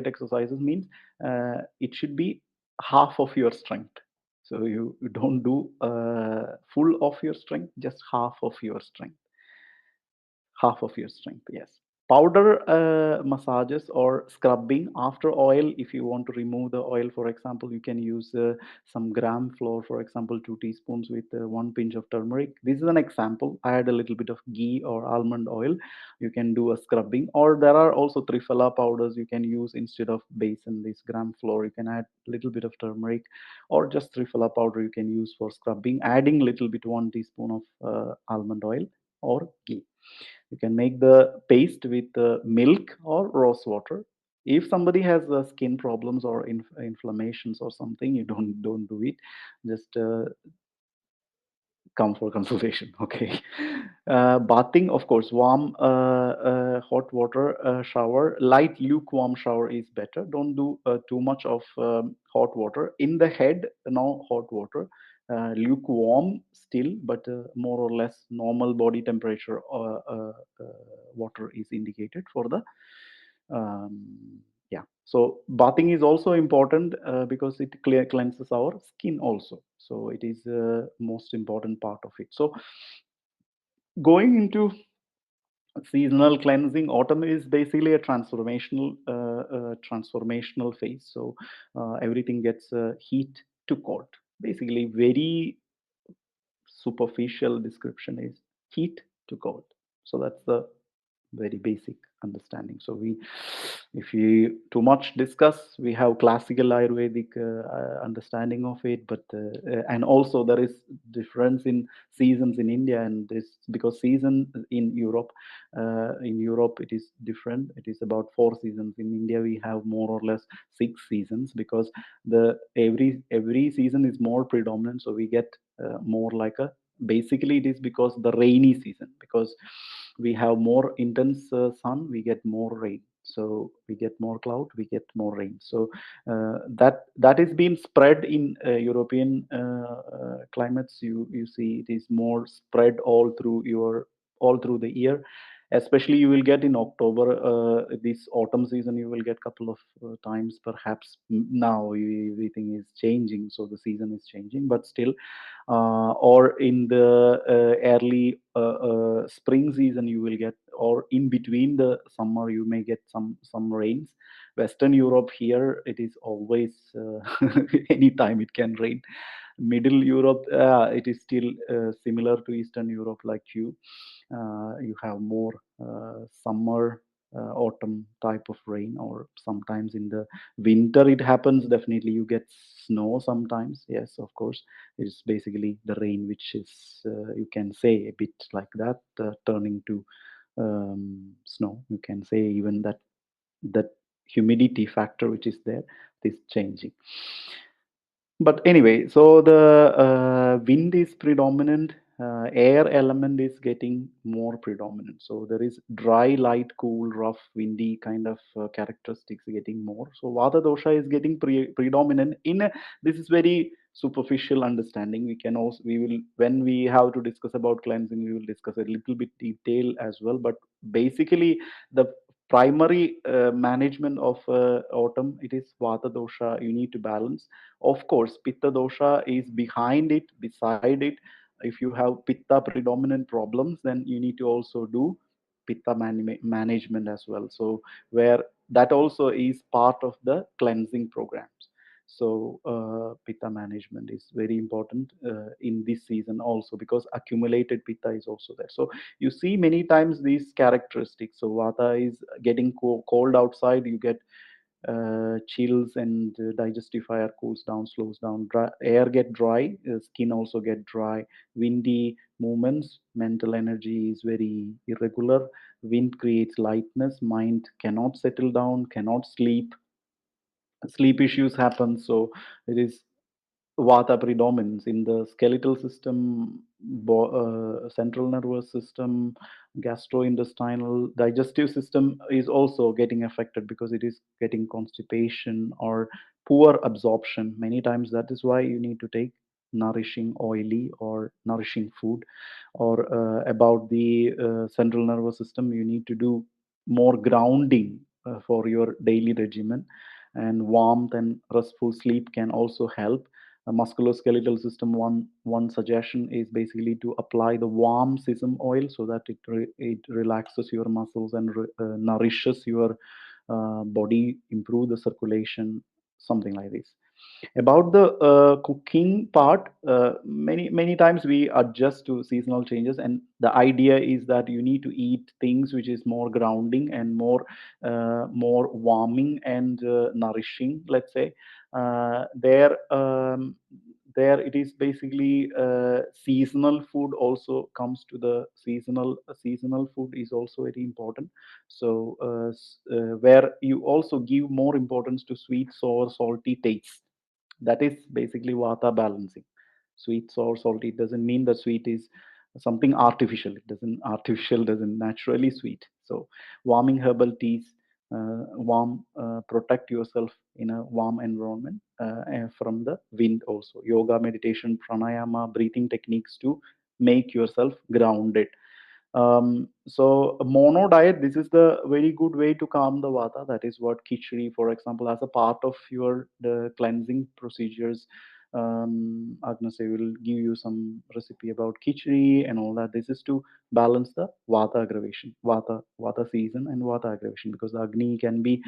exercises means it should be half of your strength. So you don't do full of your strength, just half of your strength. Half of your strength, yes. Powder massages or scrubbing after oil. If you want to remove the oil, for example, you can use some gram flour, for example 2 teaspoons with 1 pinch of turmeric. This is an example. Add a little bit of ghee or almond oil, you can do a scrubbing. Or there are also triphala powders you can use instead of basin. This gram flour, you can add a little bit of turmeric, or just triphala powder you can use for scrubbing, adding little bit 1 teaspoon of almond oil or ghee. You can make the paste with milk or rose water. If somebody has skin problems or inflammations or something, you don't do it. Just come for consultation. Okay. Bathing, of course, warm hot water shower. Light lukewarm shower is better. Don't do too much of hot water in the head. No hot water, lukewarm still, but more or less normal body temperature water is indicated for the yeah. So bathing is also important because it cleanses our skin also. So it is most important part of it. So going into seasonal cleansing, autumn is basically a transformational phase. So everything gets heat to cold. Basically, very superficial description is heat to cold. So that's the very basic understanding. So we, if we too much discuss, we have classical Ayurvedic understanding of it, but and also there is difference in seasons in India, and this because season in Europe it is different. It is about 4 seasons. In India we have more or less 6 seasons, because the every season is more predominant. So we get more like a, basically it is because the rainy season, because we have more intense sun, we get more rain. So we get more cloud, we get more rain. So that is being spread in European climates. You see it is more spread all through the year. Especially you will get in October, this autumn season, you will get couple of times, perhaps. Now everything is changing, so the season is changing, but still or in the early spring season you will get, or in between the summer you may get some rains. Western Europe, here it is always anytime it can rain. Middle Europe, it is still similar to Eastern Europe, like you. You have more summer, autumn type of rain, or sometimes in the winter it happens. Definitely, you get snow sometimes. Yes, of course, it's basically the rain, which is you can say a bit like that, turning to snow. You can say even that humidity factor which is there is changing. But anyway, so the wind is predominant, air element is getting more predominant. So there is dry, light, cool, rough, windy kind of characteristics getting more. So Vata dosha is getting predominant in this is very superficial understanding. We can also, we will, when we have to discuss about cleansing, we will discuss a little bit detail as well. But basically, the primary management of autumn, it is Vata dosha. You need to balance. Of course, Pitta dosha is behind it, beside it. If you have Pitta predominant problems, then you need to also do Pitta management as well. So, where that also is part of the cleansing programs. So, Pitta management is very important in this season also, because accumulated Pitta is also there. So, you see many times these characteristics. So, Vata is getting cold outside, you get chills, and digestive fire cools down, slows down, air get dry, skin also get dry, windy movements, mental energy is very irregular, wind creates lightness, mind cannot settle down, cannot sleep issues happen. So it is Vata predominates in the skeletal system, central nervous system, gastrointestinal, digestive system is also getting affected because it is getting constipation or poor absorption. Many times that is why you need to take nourishing oily or nourishing food. Or about the central nervous system, you need to do more grounding for your daily regimen, and warmth and restful sleep can also help. A musculoskeletal system, one suggestion is basically to apply the warm sesame oil so that it relaxes your muscles and nourishes your body, improve the circulation, something like this. About the cooking part, many times we adjust to seasonal changes, and the idea is that you need to eat things which is more grounding and more warming and nourishing, let's say. There it is basically seasonal food also comes to the seasonal food is also very important. So where you also give more importance to sweet, sour, salty tastes, that is basically Vata balancing. Sweet, sour, salty. It doesn't mean that sweet is something artificial. It doesn't artificial doesn't naturally sweet. So warming herbal teas, protect yourself in a warm environment and from the wind also. Yoga, meditation, pranayama, breathing techniques to make yourself grounded. So a mono diet, this is the very good way to calm the vata. That is what khichdi, for example, as a part of your the cleansing procedures. Agnes will give you some recipe about khichdi and all that. This is to balance the vata aggravation, vata season and vata aggravation, because the agni can be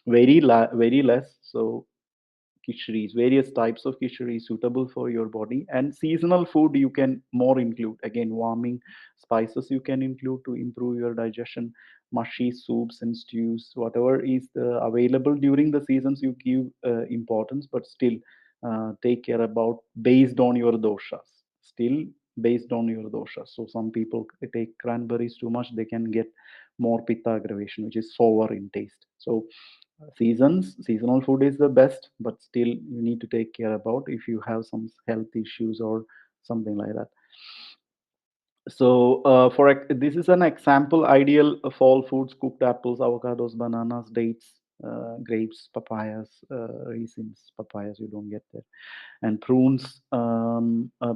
very less. So khichdi, various types of khichdi suitable for your body, and seasonal food you can more include. Again, warming spices you can include to improve your digestion. Mushy soups and stews, whatever is available during the seasons, you give importance, but still take care about based on your doshas. Still based on your doshas. So some people take cranberries too much, they can get more pitta aggravation, which is sour in taste. So seasonal food is the best, but still you need to take care about if you have some health issues or something like that. So this is an example ideal fall foods: cooked apples, avocados, bananas, dates, grapes, papayas, raisins. Papayas you don't get there, and prunes,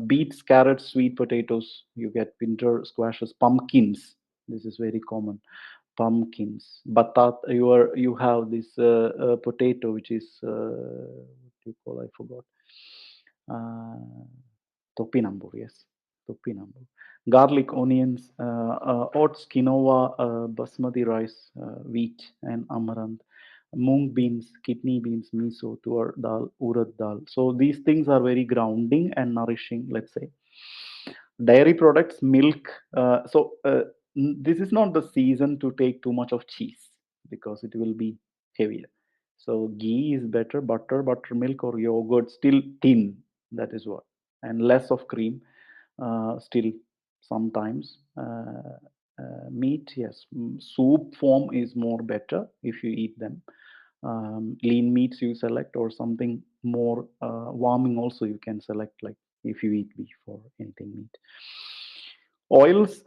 beets, carrots, sweet potatoes. You get winter squashes, pumpkins. This is very common. Pumpkins, batat. You have this potato, which is what do you call? I forgot. Uh, Topinambur, yes, topinambur. Garlic, onions, oats, quinoa, basmati rice, wheat, and amaranth. mung beans, kidney beans, miso, tur dal, urad dal. So these things are very grounding and nourishing, let's say. Dairy products, milk. This is not the season to take too much of cheese because it will be heavier. So ghee is better, butter, buttermilk, or yogurt, still thin. That is what, and less of cream. Still, sometimes meat. Yes, soup form is more better if you eat them. Lean meats you select, or something more warming also you can select, like if you eat beef or anything meat. Oils,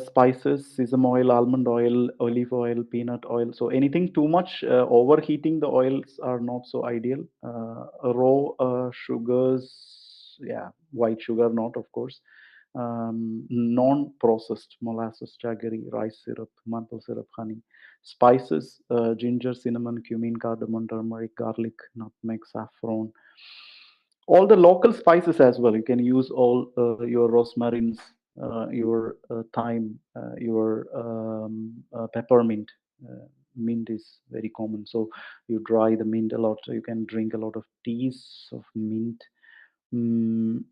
spices, sesame oil, almond oil, olive oil, peanut oil. So anything too much overheating the oils are not so ideal. Raw sugars, yeah, white sugar not, of course. Non-processed molasses, jaggery, rice syrup, maple syrup, honey. Spices, ginger, cinnamon, cumin, cardamom, turmeric, garlic, nutmeg, saffron. All the local spices as well. You can use all your rosmarines, your thyme, your peppermint. Mint is very common, so you dry the mint a lot. You can drink a lot of teas of mint. Mm,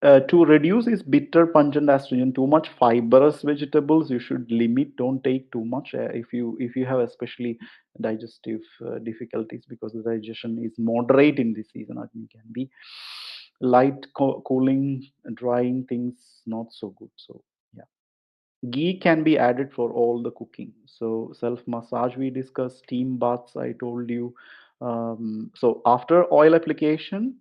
to reduce is bitter, pungent, astringent. Too much fibrous vegetables you should limit. Don't take too much. If you have especially digestive difficulties, because the digestion is moderate in this season, I think can be light, cooling, drying things not so good. So yeah, ghee can be added for all the cooking. So self massage we discussed, steam baths I told you. So after oil application,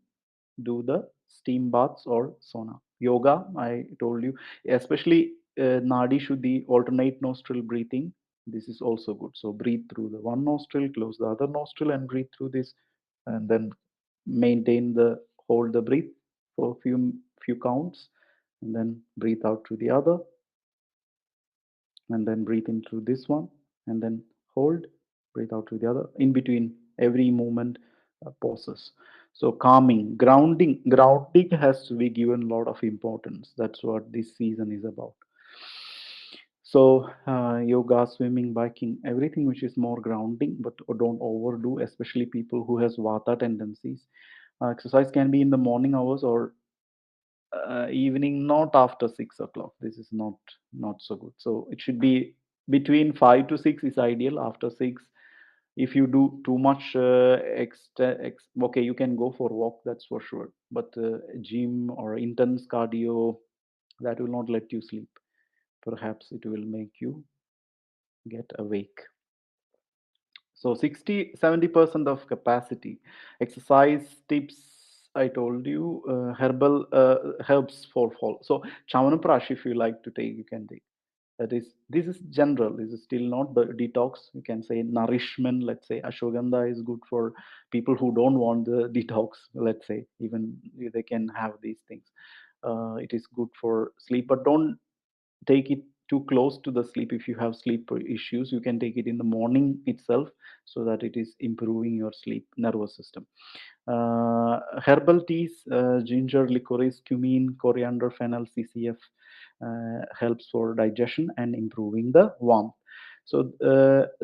do the steam baths or sauna. Yoga, I told you, especially Nadi Shuddhi, alternate nostril breathing. This is also good. So breathe through the one nostril, close the other nostril, and breathe through this, and then hold the breath for few counts, and then breathe out through the other, and then breathe in through this one, and then hold, breathe out through the other. In between every movement, pauses. So calming, grounding has to be given a lot of importance. That's what this season is about. So yoga, swimming, biking, everything which is more grounding, but don't overdo, especially people who has vata tendencies. Exercise can be in the morning hours or evening, not after 6 o'clock. This is not so good. So it should be between 5 to 6 is ideal. After 6, if you do too much okay, you can go for walk, that's for sure. But gym or intense cardio, that will not let you sleep. Perhaps it will make you get awake. So 60-70% of capacity. Exercise tips I told you. Herbal herbs for fall. So Chavanprash, if you like to take, you can take. That is, this is general. This is still not the detox. You can say nourishment. Let's say ashwagandha is good for people who don't want the detox. Let's say even they can have these things. It is good for sleep, but don't take it too close to the sleep. If you have sleep issues, you can take it in the morning itself, so that it is improving your sleep nervous system. Herbal teas, ginger, licorice, cumin, coriander, fennel, ccf, helps for digestion and improving the warmth. So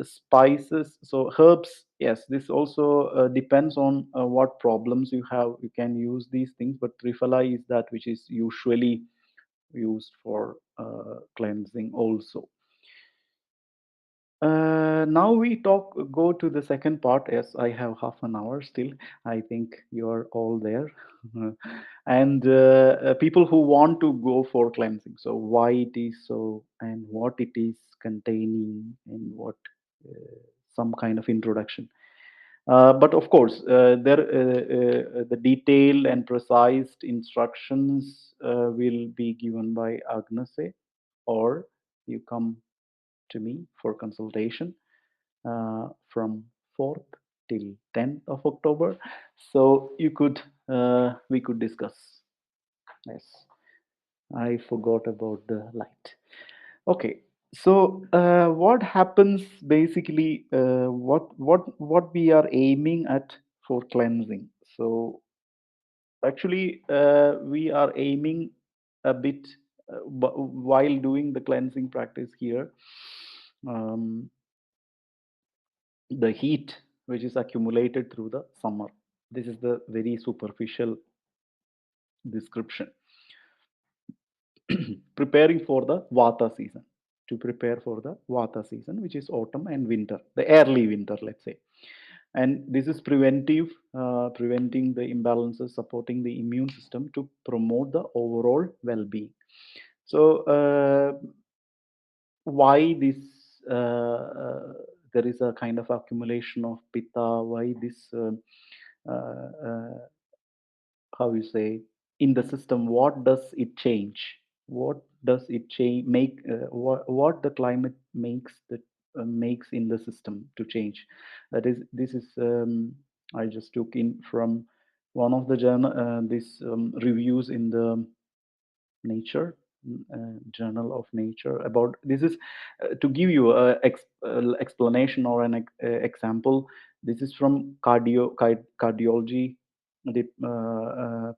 spices, so herbs, yes, this also depends on what problems you have. You can use these things, but triphala is that which is usually used for cleansing also. Now we go to the second part. Yes, I have half an hour still. I think you are all there. And people who want to go for cleansing. So why it is so, and what it is containing, and what some kind of introduction. But of course, the detailed and precise instructions will be given by Agnese, or you come to me for consultation from 4th till 10th of October. So we could discuss. Yes, I forgot about the light. Okay, so what happens basically? What we are aiming at for cleansing? So actually, we are aiming a bit while doing the cleansing practice here. Um, the heat which is accumulated through the summer. This is the very superficial description. Preparing for the Vata season. To prepare for the Vata season, which is autumn and winter, the early winter, let's say. And this is preventive, preventing the imbalances, supporting the immune system to promote the overall well-being. So, why this? There is a kind of accumulation of pitta. Why this? How you say, in the system? What does it change? What does it change? Make what the climate makes in the system to change? That is, this is I just took in from one of the journal, this reviews in the Nature, Journal of Nature. About this is to give you a explanation or an example. This is from cardiology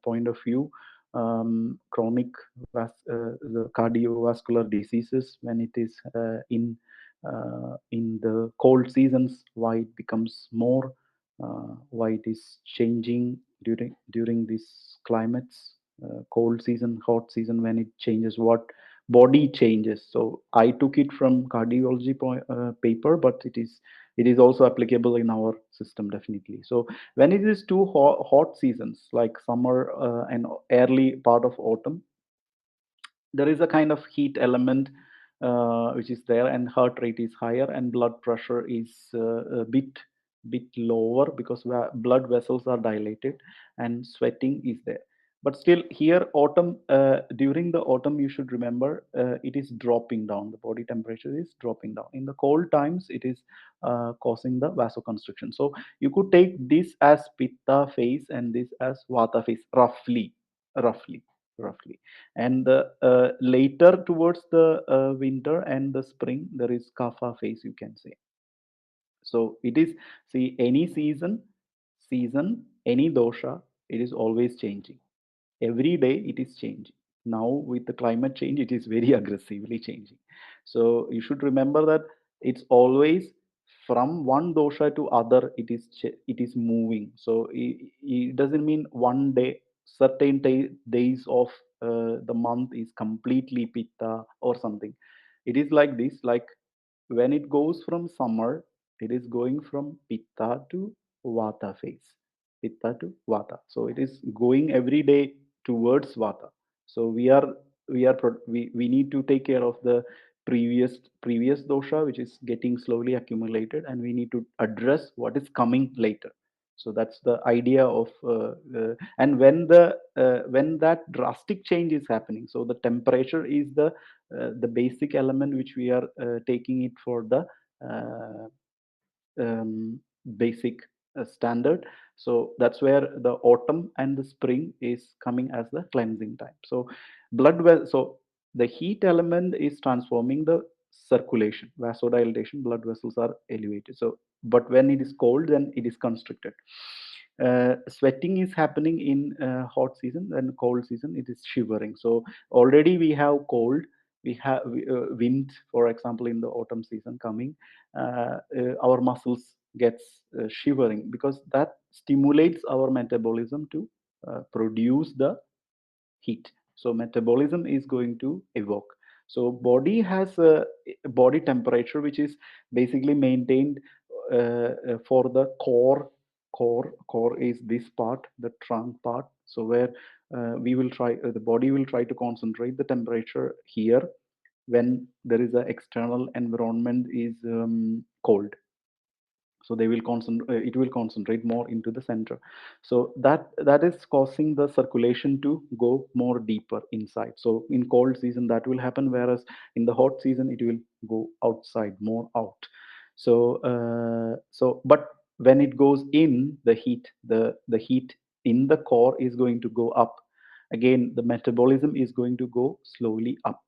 point of view. Chronic the cardiovascular diseases, when it is in the cold seasons, why it becomes more, why it is changing during these climates, cold season, hot season, when it changes, what body changes. So I took it from cardiology paper, but it is also applicable in our system, definitely. So when it is two hot seasons like summer and early part of autumn, there is a kind of heat element which is there, and heart rate is higher and blood pressure is a bit lower, because blood vessels are dilated and sweating is there. But still here, autumn, during the autumn, you should remember, it is dropping down, the body temperature is dropping down. In the cold times, it is causing the vasoconstriction. So you could take this as pitta phase and this as vata phase, roughly. And later towards the winter and the spring, there is kapha phase, you can say. So it is, see, any season, any dosha, it is always changing. Every day it is changing. Now with the climate change, it is very aggressively changing. So you should remember that it's always from one dosha to other, it is moving. So it doesn't mean one day, certain days of the month is completely pitta or something. It is like this, like when it goes from summer, it is going from pitta to vata phase. Pitta to vata. So it is going every day towards vata. So we need to take care of the previous dosha, which is getting slowly accumulated, and we need to address what is coming later. So that's the idea of and when that drastic change is happening, so the temperature is the basic element which we are taking it for the uh, basic standard. So that's where the autumn and the spring is coming as the cleansing time. So so the heat element is transforming the circulation, vasodilation, blood vessels are elevated. So but when it is cold, then it is constricted. Sweating is happening in hot season, and cold season it is shivering. So already we have cold, we have wind, for example, in the autumn season coming. Our muscles gets shivering, because that stimulates our metabolism to produce the heat. So metabolism is going to evoke. So body has a body temperature which is basically maintained for the core is this part, the trunk part. So where we will try the body will try to concentrate the temperature here when there is a external environment is cold. So they will concentrate, it will concentrate more into the center. So that is causing the circulation to go more deeper inside. So in cold season that will happen, whereas in the hot season it will go outside, more out. So but when it goes in, the heat in the core is going to go up. Again, the metabolism is going to go slowly up.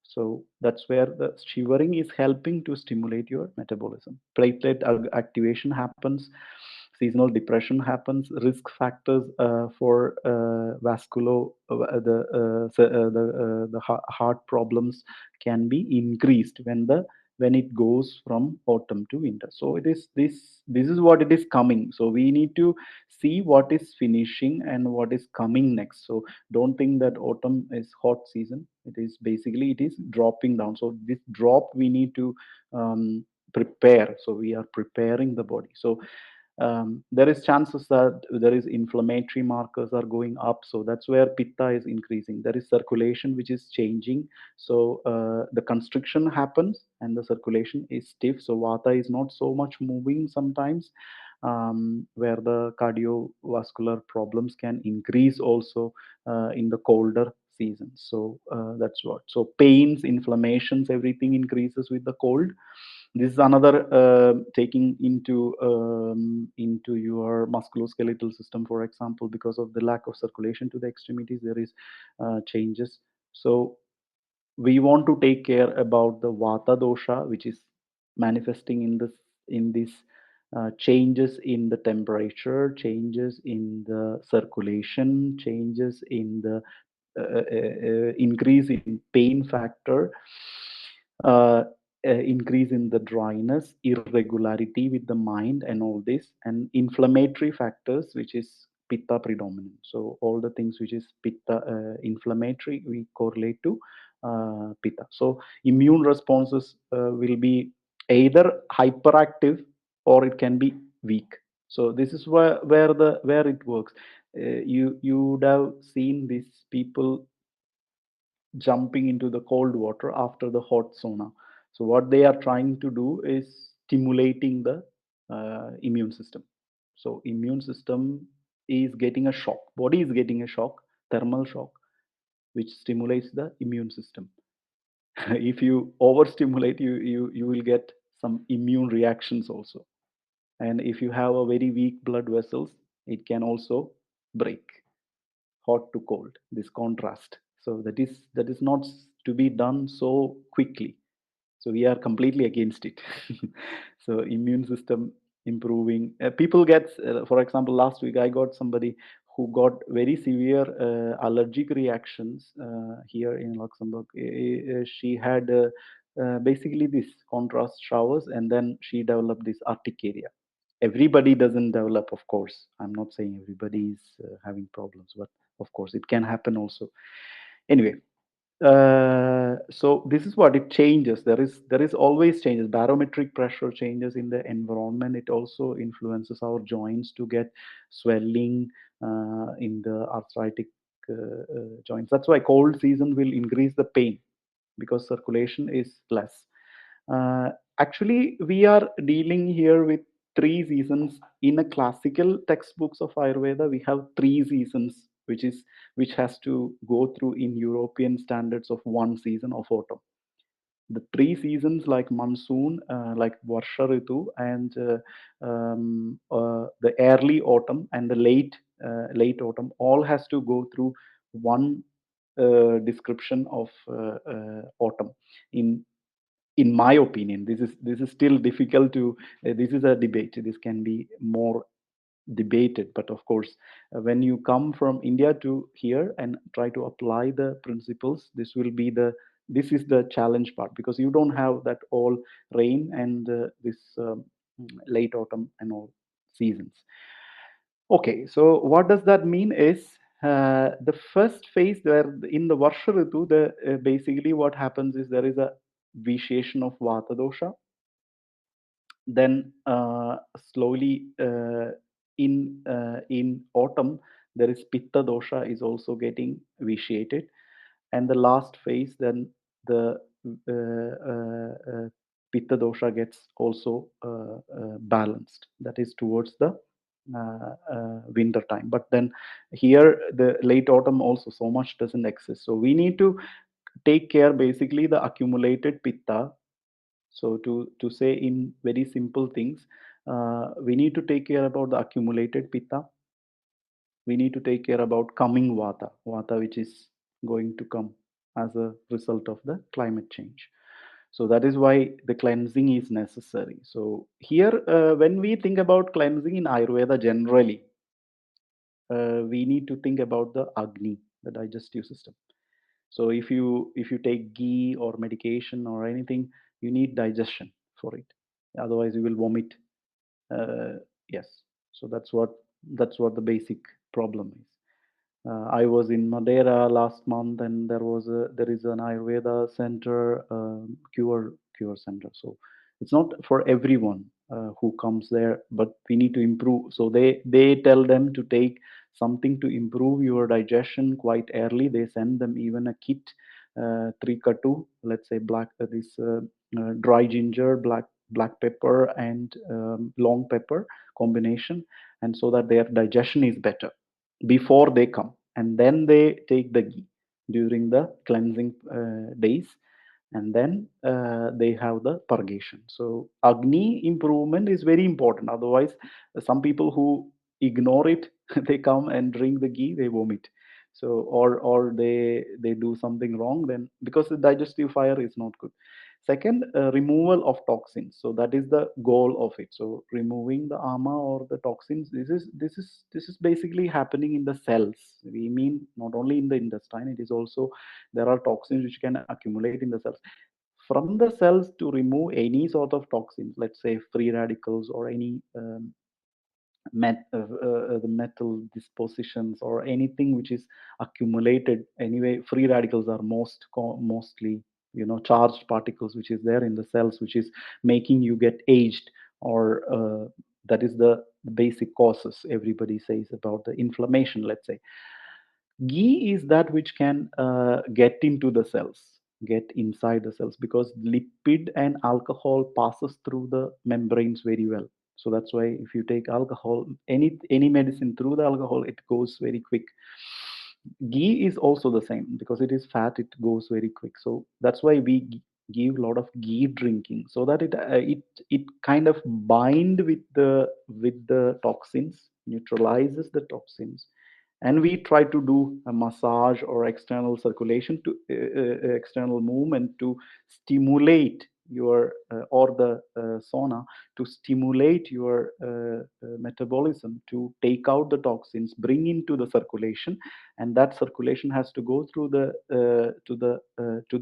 So that's where the shivering is helping to stimulate your metabolism. Platelet activation happens, seasonal depression happens, risk factors for the heart problems can be increased when when it goes from autumn to winter. So it is this is what it is coming. So we need to see what is finishing and what is coming next. So don't think that autumn is hot season. It is basically, it is dropping down. So this drop we need to prepare. So we are preparing the body. So there is chances that there is inflammatory markers are going up, so that's where pitta is increasing. There is circulation which is changing, so the constriction happens and the circulation is stiff, so vata is not so much moving sometimes, where the cardiovascular problems can increase also in the colder seasons. So that's what. So pains, inflammations, everything increases with the cold. This is another taking into your musculoskeletal system, for example, because of the lack of circulation to the extremities, there is changes. So we want to take care about the vata dosha, which is manifesting in this changes in the temperature, changes in the circulation, changes in the increase in pain factor, uh, increase in the dryness, irregularity with the mind, and all this, and inflammatory factors, which is pitta predominant. So all the things which is pitta inflammatory, we correlate to pitta. So immune responses will be either hyperactive or it can be weak. So this is where it works. You would have seen these people jumping into the cold water after the hot sauna. So what they are trying to do is stimulating the immune system. So immune system is getting a shock. Body is getting a shock, thermal shock, which stimulates the immune system. If you overstimulate, you will get some immune reactions also. And if you have a very weak blood vessels, it can also break. Hot to cold, this contrast. So that is not to be done so quickly. So we are completely against it. So immune system improving, people get, for example, last week I got somebody who got very severe allergic reactions here in Luxembourg. She had basically this contrast showers, and then she developed this urticaria. Everybody doesn't develop, of course. I'm not saying everybody is having problems, but of course it can happen also. Anyway, so this is what it changes. There is always changes. Barometric pressure changes in the environment. It also influences our joints to get swelling in the arthritic joints. That's why cold season will increase the pain, because circulation is less. uh, Actually, we are dealing here with three seasons. In a classical textbooks of Ayurveda, we have three seasons, which has to go through in European standards of one season of autumn. The three seasons like monsoon, like Varsha Ritu, and the early autumn and the late autumn, all has to go through one description of autumn. In my opinion, this is still difficult to. This is a debate. This can be more debated, but of course, when you come from India to here and try to apply the principles, this is the challenge part, because you don't have that all rain and this late autumn and all seasons. Okay, so what does that mean is, the first phase, where in the Varsha Ritu, basically what happens is there is a vitiation of Vata dosha. Then slowly, in autumn, there is Pitta dosha is also getting vitiated, and the last phase, then the Pitta dosha gets also balanced. That is towards the winter time. But then here, the late autumn also so much doesn't exist. So we need to take care, basically, the accumulated Pitta. So to say in very simple things, we need to take care about the accumulated Pitta. We need to take care about coming Vata which is going to come as a result of the climate change. So that is why the cleansing is necessary. So here, when we think about cleansing in Ayurveda generally, we need to think about the Agni, the digestive system. So if you take ghee or medication or anything, You need digestion for it, otherwise you will vomit. uh, yes, so that's what the basic problem is. I was in Madeira last month, and there is an Ayurveda center, cure center. So it's not for everyone who comes there, but we need to improve. So they tell them to take something to improve your digestion quite early. They send them even a kit, trikatu, let's say black this dry ginger, black pepper, and long pepper combination, and so that their digestion is better before they come, and then they take the ghee during the cleansing days, and then they have the purgation. So agni improvement is very important, otherwise some people who ignore it they come and drink the ghee, they vomit. So or they do something wrong, then because the digestive fire is not good. Second, removal of toxins. So that is the goal of it. So removing the ama or the toxins. This is basically happening in the cells. We mean not only in the intestine. It is also there are toxins which can accumulate in the cells. From the cells, to remove any sort of toxins, let's say free radicals or any the metal dispositions or anything which is accumulated. Anyway, free radicals are mostly charged particles which is there in the cells, which is making you get aged, or that is the basic causes everybody says about the inflammation, let's say. Ghee is that which can get into the cells, get inside the cells, because lipid and alcohol passes through the membranes very well. So that's why if you take alcohol, any medicine through the alcohol, it goes very quick. Ghee is also the same, because it is fat, it goes very quick. So that's why we give a lot of ghee drinking, so that it kind of bind with the toxins, neutralizes the toxins, and we try to do a massage or external circulation to external movement to stimulate your or the sauna, to stimulate your metabolism, to take out the toxins, bring into the circulation, and that circulation has to go through the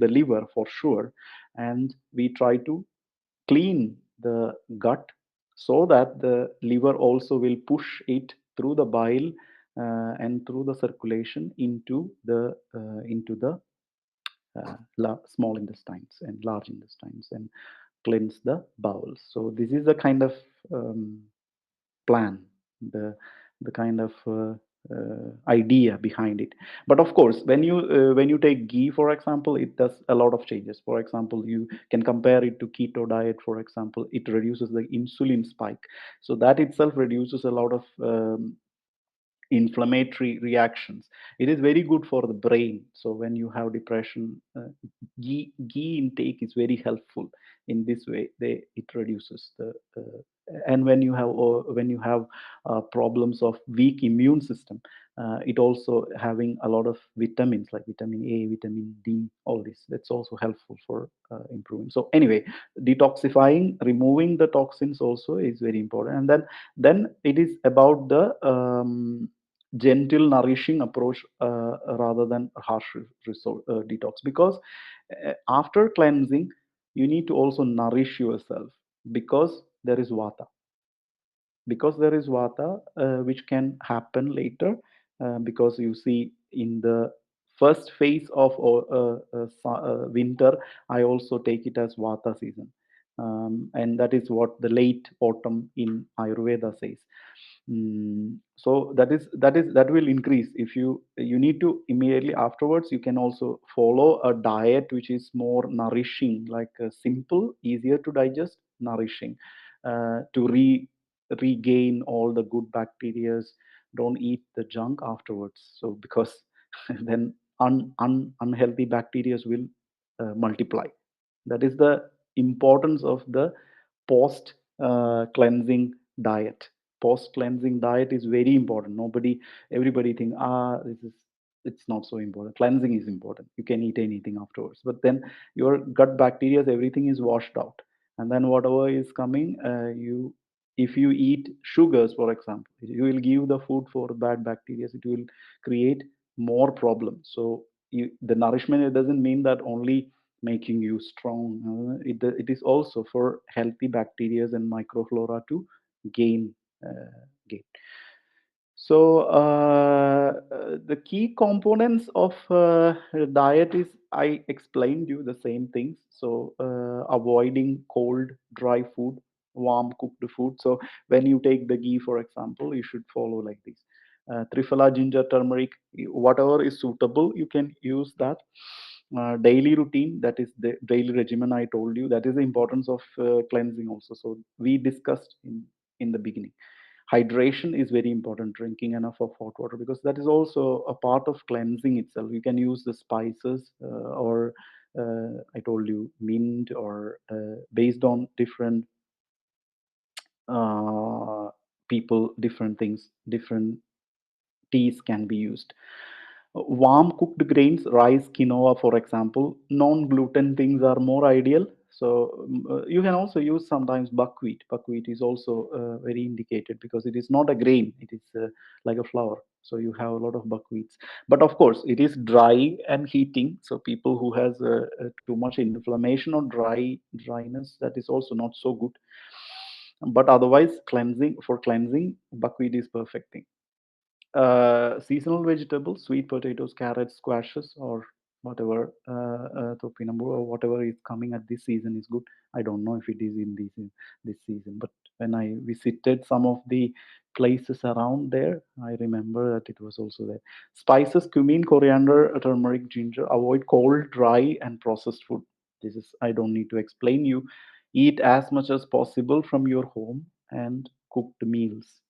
liver for sure. And we try to clean the gut, so that the liver also will push it through the bile and through the circulation into the small intestines and large intestines, and cleanse the bowels. So this is the kind of um, plan, the kind of idea behind it. But of course, when you take ghee, for example, it does a lot of changes. For example, you can compare it to keto diet. For example, it reduces the insulin spike, so that itself reduces a lot of inflammatory reactions. It is very good for the brain. So when you have depression, ghee intake is very helpful in this way. It reduces the and when you have problems of weak immune system, it also having a lot of vitamins like vitamin A, vitamin D, all this. That's also helpful for improving. So anyway, detoxifying, removing the toxins also is very important. And then it is about the gentle, nourishing approach rather than harsh detox. Because after cleansing, you need to also nourish yourself, because there is vata. Because there is vata, which can happen later, because you see in the first phase of winter, I also take it as vata season, and that is what the late autumn in Ayurveda says. So that will increase. If you need to immediately afterwards, you can also follow a diet which is more nourishing, like simple, easier to digest, nourishing, to regain all the good bacteria. Don't eat the junk afterwards, so because then unhealthy bacteria will multiply. That is the importance of the post cleansing diet. Post cleansing diet is very important. Everybody think, it's not so important. Cleansing is important. You can eat anything afterwards, but then your gut bacteria, everything is washed out, and then whatever is coming, you if you eat sugars, for example, you will give the food for bad bacteria. It will create more problems. So the nourishment, it doesn't mean that only making you strong. It is also for healthy bacteria and microflora to gain gain. So the key components of diet is, I explained you the same things. So avoiding cold, dry food, warm cooked food. So when you take the ghee, for example, you should follow like this: triphala, ginger, turmeric, whatever is suitable, you can use that. Daily routine, that is the daily regimen I told you. That is the importance of cleansing also. So we discussed in the beginning. Hydration is very important, drinking enough of hot water, because that is also a part of cleansing itself. You can use the spices, or I told you mint, or based on different uh, people, different things, different teas can be used. Warm cooked grains, rice, quinoa, for example, non-gluten things are more ideal. So you can also use sometimes buckwheat. Buckwheat is also very indicated because it is not a grain; it is like a flour. So you have a lot of buckwheats. But of course, it is dry and heating. So people who has too much inflammation or dryness, that is also not so good. But otherwise, cleansing, buckwheat is perfect thing. Seasonal vegetables, sweet potatoes, carrots, squashes, or whatever, topinambu, or whatever is coming at this season is good. I don't know if it is in this season, but when I visited some of the places around there, I remember that it was also there. Spices, cumin, coriander, turmeric, ginger. Avoid cold, dry, and processed food. This is, I don't need to explain you. Eat as much as possible from your home and cooked meals.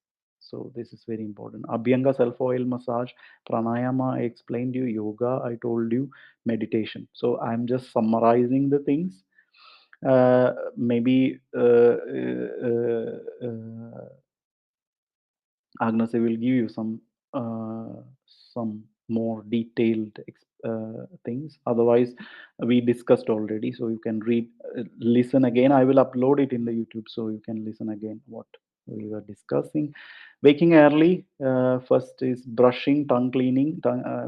So this is very important. Abhyanga, self oil massage, pranayama, I explained you, yoga, I told you, meditation. So I'm just summarizing the things. Maybe Agnes, I will give you some more detailed things. Otherwise, we discussed already, so you can read, listen again. I will upload it in the YouTube, so you can listen again what we were discussing. Waking early. First is brushing, tongue cleaning.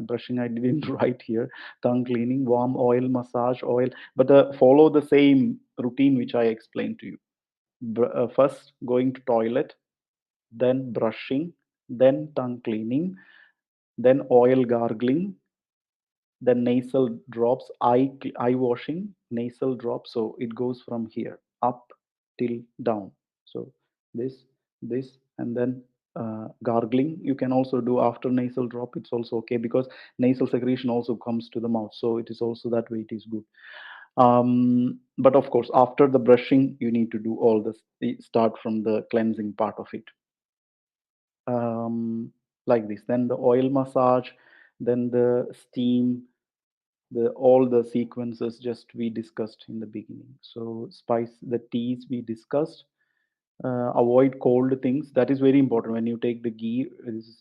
Brushing, I didn't write here. Tongue cleaning, warm oil, massage oil, but follow the same routine which I explained to you. First, going to toilet, then brushing, then tongue cleaning, then oil gargling, then nasal drops, eye washing, nasal drops. So it goes from here up till down. So this, this, and then gargling. You can also do after nasal drop. It's also okay because nasal secretion also comes to the mouth. So it is also that way. It is good. But of course, after the brushing, you need to do all this. Start from the cleansing part of it, um, like this. Then the oil massage, then the steam, the all the sequences just we discussed in the beginning. So spice, the teas we discussed. Avoid cold things. That is very important when you take the ghee.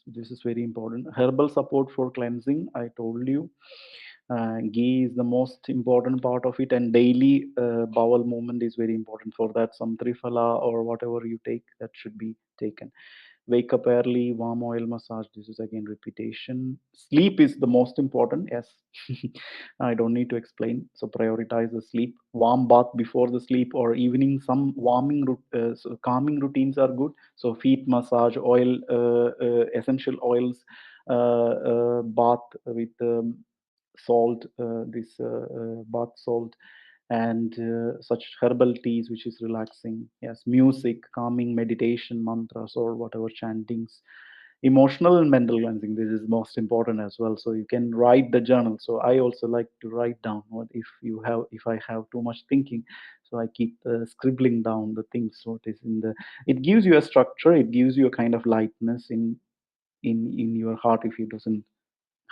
This is very important. Herbal support for cleansing. I told you. Ghee is the most important part of it, and daily bowel movement is very important. For that, some triphala or whatever you take, that should be taken. Wake up early, warm oil massage. This is again repetition. Sleep is the most important. Yes, I don't need to explain. So prioritize the sleep. Warm bath before the sleep or evening. Some so calming routines are good. So feet massage, oil, essential oils, bath with salt, this bath salt, and such herbal teas which is relaxing. Yes, music, calming, meditation, mantras, or whatever chantings. Emotional and mental cleansing, this is most important as well. So you can write the journal. So I also like to write down what if I have too much thinking, so I keep scribbling down the things. So it is in the, it gives you a structure, it gives you a kind of lightness in your heart. If you doesn't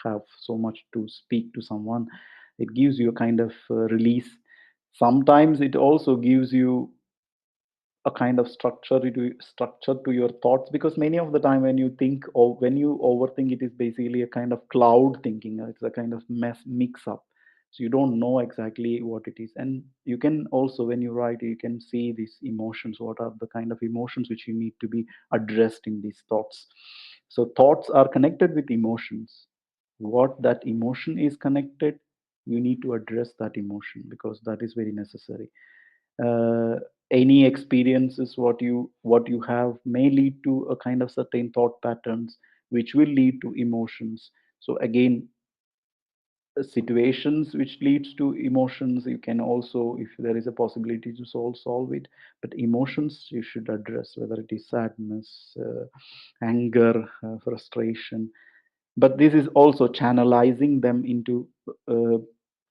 have so much to speak to someone, it gives you a kind of release. Sometimes it also gives you a kind of structure to your thoughts, because many of the time when you think, or when you overthink, it is basically a kind of cloud thinking. It's a kind of mix up, so you don't know exactly what it is. And you can also, when you write, you can see these emotions, what are the kind of emotions which you need to be addressed in these thoughts. So thoughts are connected with emotions. What that emotion is connected, you need to address that emotion, because that is very necessary. uh, any experiences what you have may lead to a kind of certain thought patterns, which will lead to emotions. So again, situations which leads to emotions, you can also, if there is a possibility to solve it. But emotions you should address, whether it is sadness, anger, frustration. But this is also channelizing them into uh,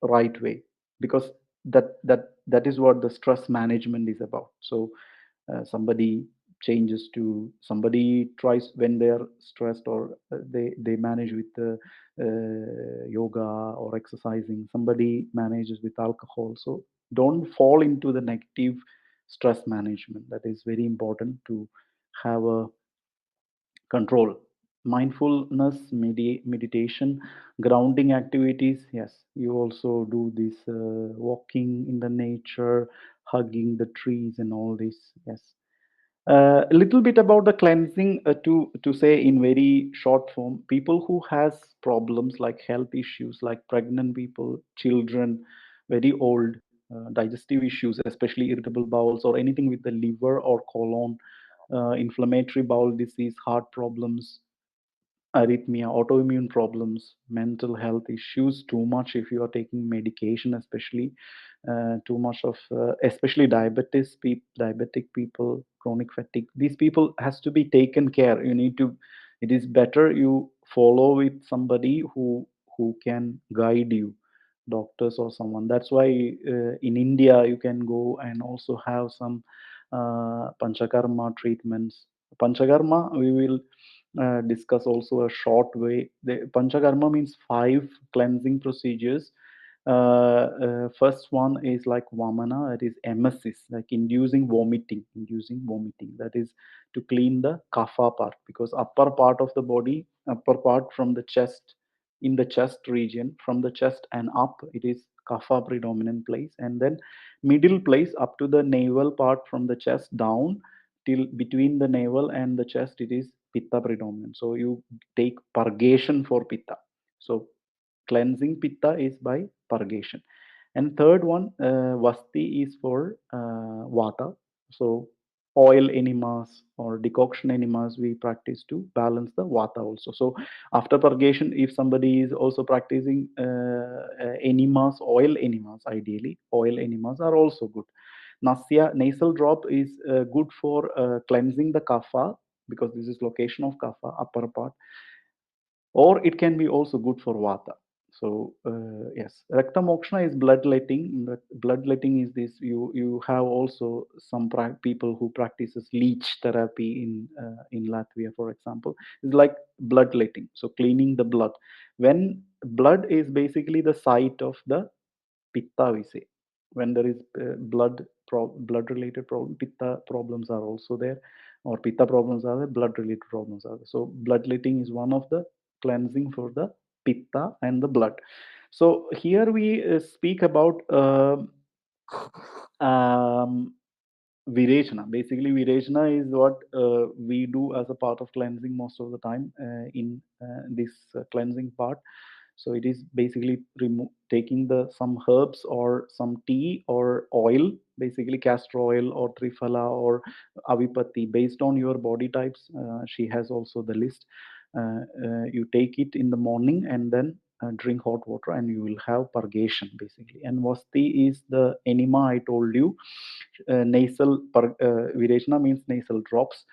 right way, because that is what the stress management is about. So somebody changes to, somebody tries when they are stressed, or they manage with yoga or exercising, somebody manages with alcohol. So don't fall into the negative stress management. That is very important to have a control. Mindfulness, meditation, grounding activities. Yes, you also do this, walking in the nature, hugging the trees and all this. Yes. A little bit about the cleansing, to say in very short form. People who has problems like health issues, like pregnant people, children, very old, digestive issues, especially irritable bowels, or anything with the liver or colon, inflammatory bowel disease, heart problems, arrhythmia, autoimmune problems, mental health issues, too much if you are taking medication, especially too much of, especially diabetic people, chronic fatigue. These people has to be taken care. You need to. It is better you follow with somebody who can guide you, doctors or someone. That's why in India you can go and also have some panchakarma treatments. Panchakarma we will discuss also a short way. The Panchakarma means five cleansing procedures. First one is like Vamana, that is emesis, like inducing vomiting. That is to clean the kapha part, because upper part of the body, upper part from the chest, in the chest region, from the chest and up, it is kapha predominant place, and then middle place up to the navel part, from the chest down till between the navel and the chest, it is pitta predominant. So you take purgation for pitta. So cleansing pitta is by purgation. And third one, vasti, is for vata. So oil enemas or decoction enemas we practice to balance the vata also. So after purgation, if somebody is also practicing enemas, oil enemas, ideally oil enemas are also good. Nasya, nasal drop, is good for cleansing the kapha, because this is location of kapha, upper part, or it can be also good for vata. So yes, rakta mokshana is bloodletting. Bloodletting is this. You have also some people who practices leech therapy in Latvia, for example. It's like bloodletting. So cleaning the blood. When blood is basically the site of the pitta, we say. When there is blood related problem, pitta problems are also there, or pitta problems are there, blood related problems are there. So bloodletting is one of the cleansing for the pitta and the blood. So here we speak about um, virechana. Basically, virechana is what we do as a part of cleansing most of the time in this cleansing part. So it is basically taking the some herbs or some tea or oil, basically castor oil or triphala or avipatti, based on your body types. She has also the list. You take it in the morning and then drink hot water, and you will have purgation basically. And vasti is the enema I told you. Nasal virechana means nasal drops,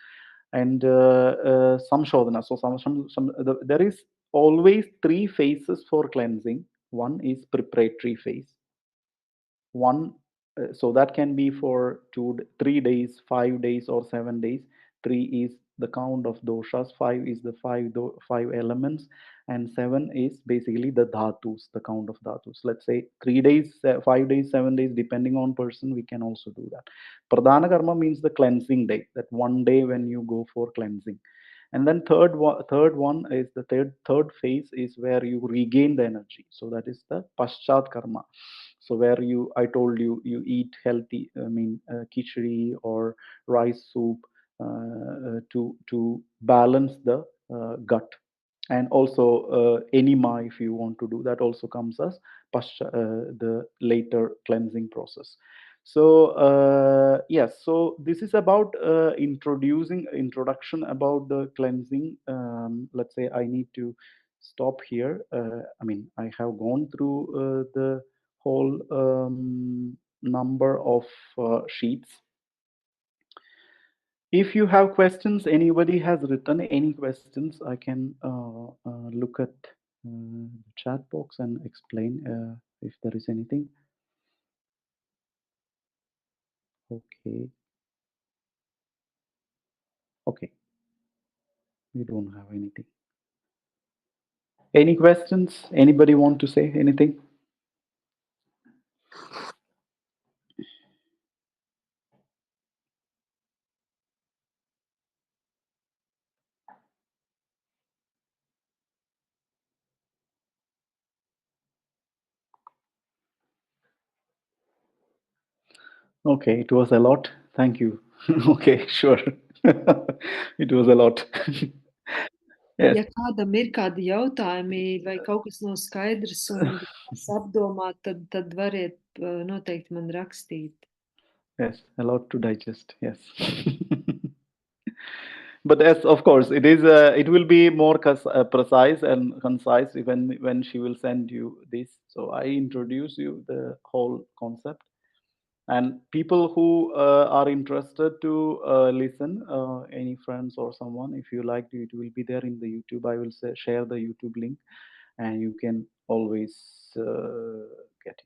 and samshodhana. So there is always three phases for cleansing. One is preparatory phase. One, so that can be for 3 days, 5 days, or 7 days. Three is the count of doshas. Five is the five elements, and seven is basically the dhatus, the count of dhatus. Let's say 3 days, 5 days, 7 days, depending on person, we can also do that. Pradhana karma means the cleansing day, that one day when you go for cleansing. And then third one is the third phase is where you regain the energy. So that is the paschat karma. So where I told you, you eat healthy, I mean khichdi or rice soup to balance the gut. and also enema, if you want to do that, also comes as the later cleansing process. So yes, so this is about introduction about the cleansing. Let's say I need to stop here. I mean, I have gone through the whole number of sheets. If you have questions, anybody has written any questions, I can look at the chat box and explain if there is anything. Okay. Okay. We don't have anything. Any questions? Anybody want to say anything? Okay, it was a lot. Thank you. Okay, sure. It was a lot. Yes. Ja kādam ir kādi jautājumi vai kaut kas nav skaidrs un gribas apdomāt, tad variet noteikti man rakstīt. Yes, a lot to digest. Yes. But yes, of course, it is. It will be more precise and concise when she will send you this. So I introduce you the whole concept, and people who are interested to listen, any friends or someone, if you like, it will be there in the YouTube. I will share the YouTube link, and you can always get it.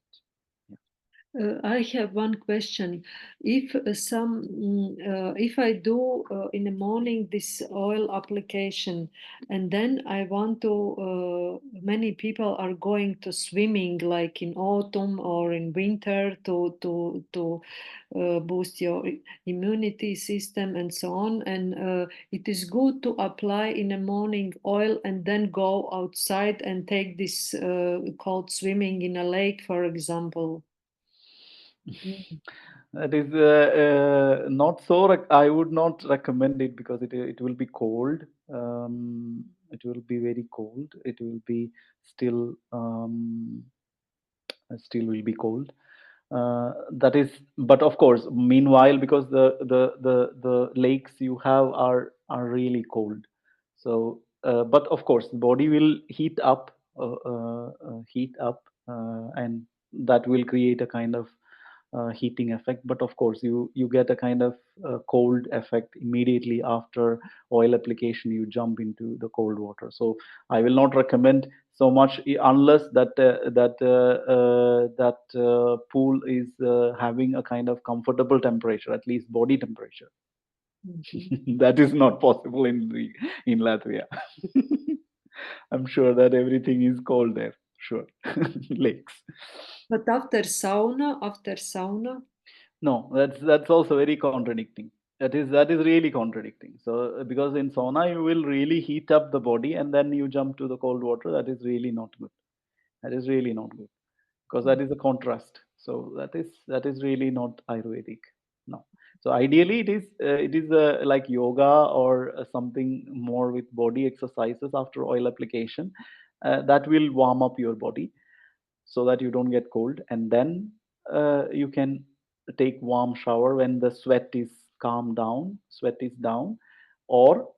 I have one question. If if I do in the morning this oil application, and then I want to, many people are going to swimming like in autumn or in winter to boost your immunity system and so on. And it is good to apply in the morning oil and then go outside and take this cold swimming in a lake, for example. That is not so. I would not recommend it because it will be cold. It will be very cold. It will be still still will be cold. That is, but of course, meanwhile, because the lakes you have are really cold. So, but of course, the body will heat up, and that will create a kind of heating effect. But of course, you get a kind of cold effect immediately after oil application. You jump into the cold water. So I will not recommend so much unless that pool is having a kind of comfortable temperature, at least body temperature. That is not possible in Latvia. I'm sure that everything is cold there. Sure. Lakes. But after sauna? No, that's also very contradicting. That is really contradicting. So because in sauna you will really heat up the body and then you jump to the cold water. That is really not good. That is really not good because that is a contrast. So that is really not Ayurvedic. No. So ideally it is like yoga or something more with body exercises after oil application that will warm up your body so that you don't get cold, and then you can take warm shower when the sweat is down, or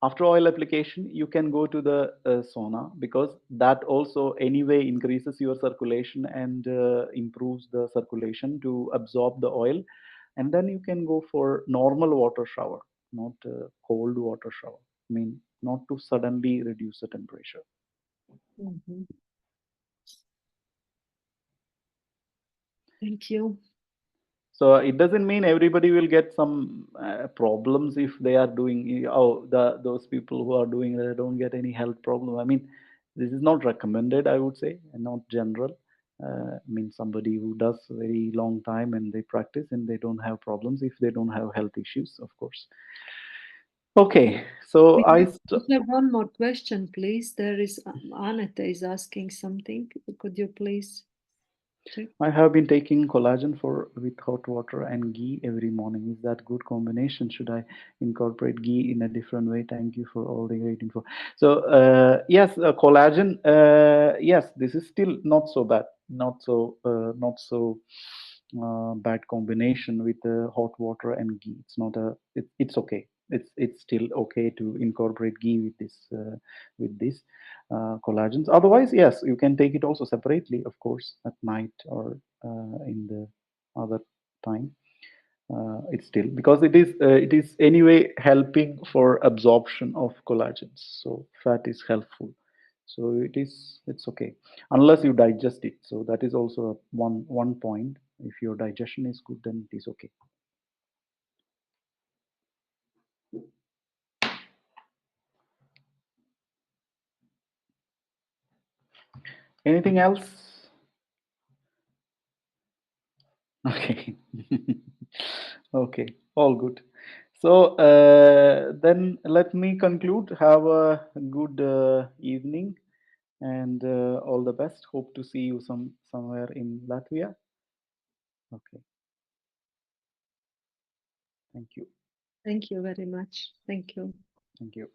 after oil application you can go to the sauna, because that also anyway increases your circulation and improves the circulation to absorb the oil, and then you can go for normal water shower, not cold water shower. I mean, not to suddenly reduce the temperature. Mhm. Thank you. So it doesn't mean everybody will get some problems if they are doing. Oh, those people who are doing that don't get any health problem. I mean, this is not recommended, I would say, and not general. I mean, somebody who does very long time and they practice and they don't have problems if they don't have health issues, of course. Okay, so We have one more question, please. There is Aneta is asking something. Could you please? I have been taking collagen with hot water and ghee every morning. Is that good combination? Should I incorporate ghee in a different way? Thank you for all the great info. So yes, collagen. Yes, this is still not so bad. Not so bad combination with hot water and ghee. It's not a. It's okay. It's still okay to incorporate ghee with this collagens. Otherwise, yes, you can take it also separately, of course, at night or in the other time. It's still because it is anyway helping for absorption of collagens. So fat is helpful. So it's okay unless you digest it. So that is also one point. If your digestion is good, then it is okay. Anything else? Okay. Okay, all good. So then let me conclude. Have a good evening and all the best. Hope to see you somewhere in Latvia. Okay, thank you. Thank you very much. Thank you. Thank you.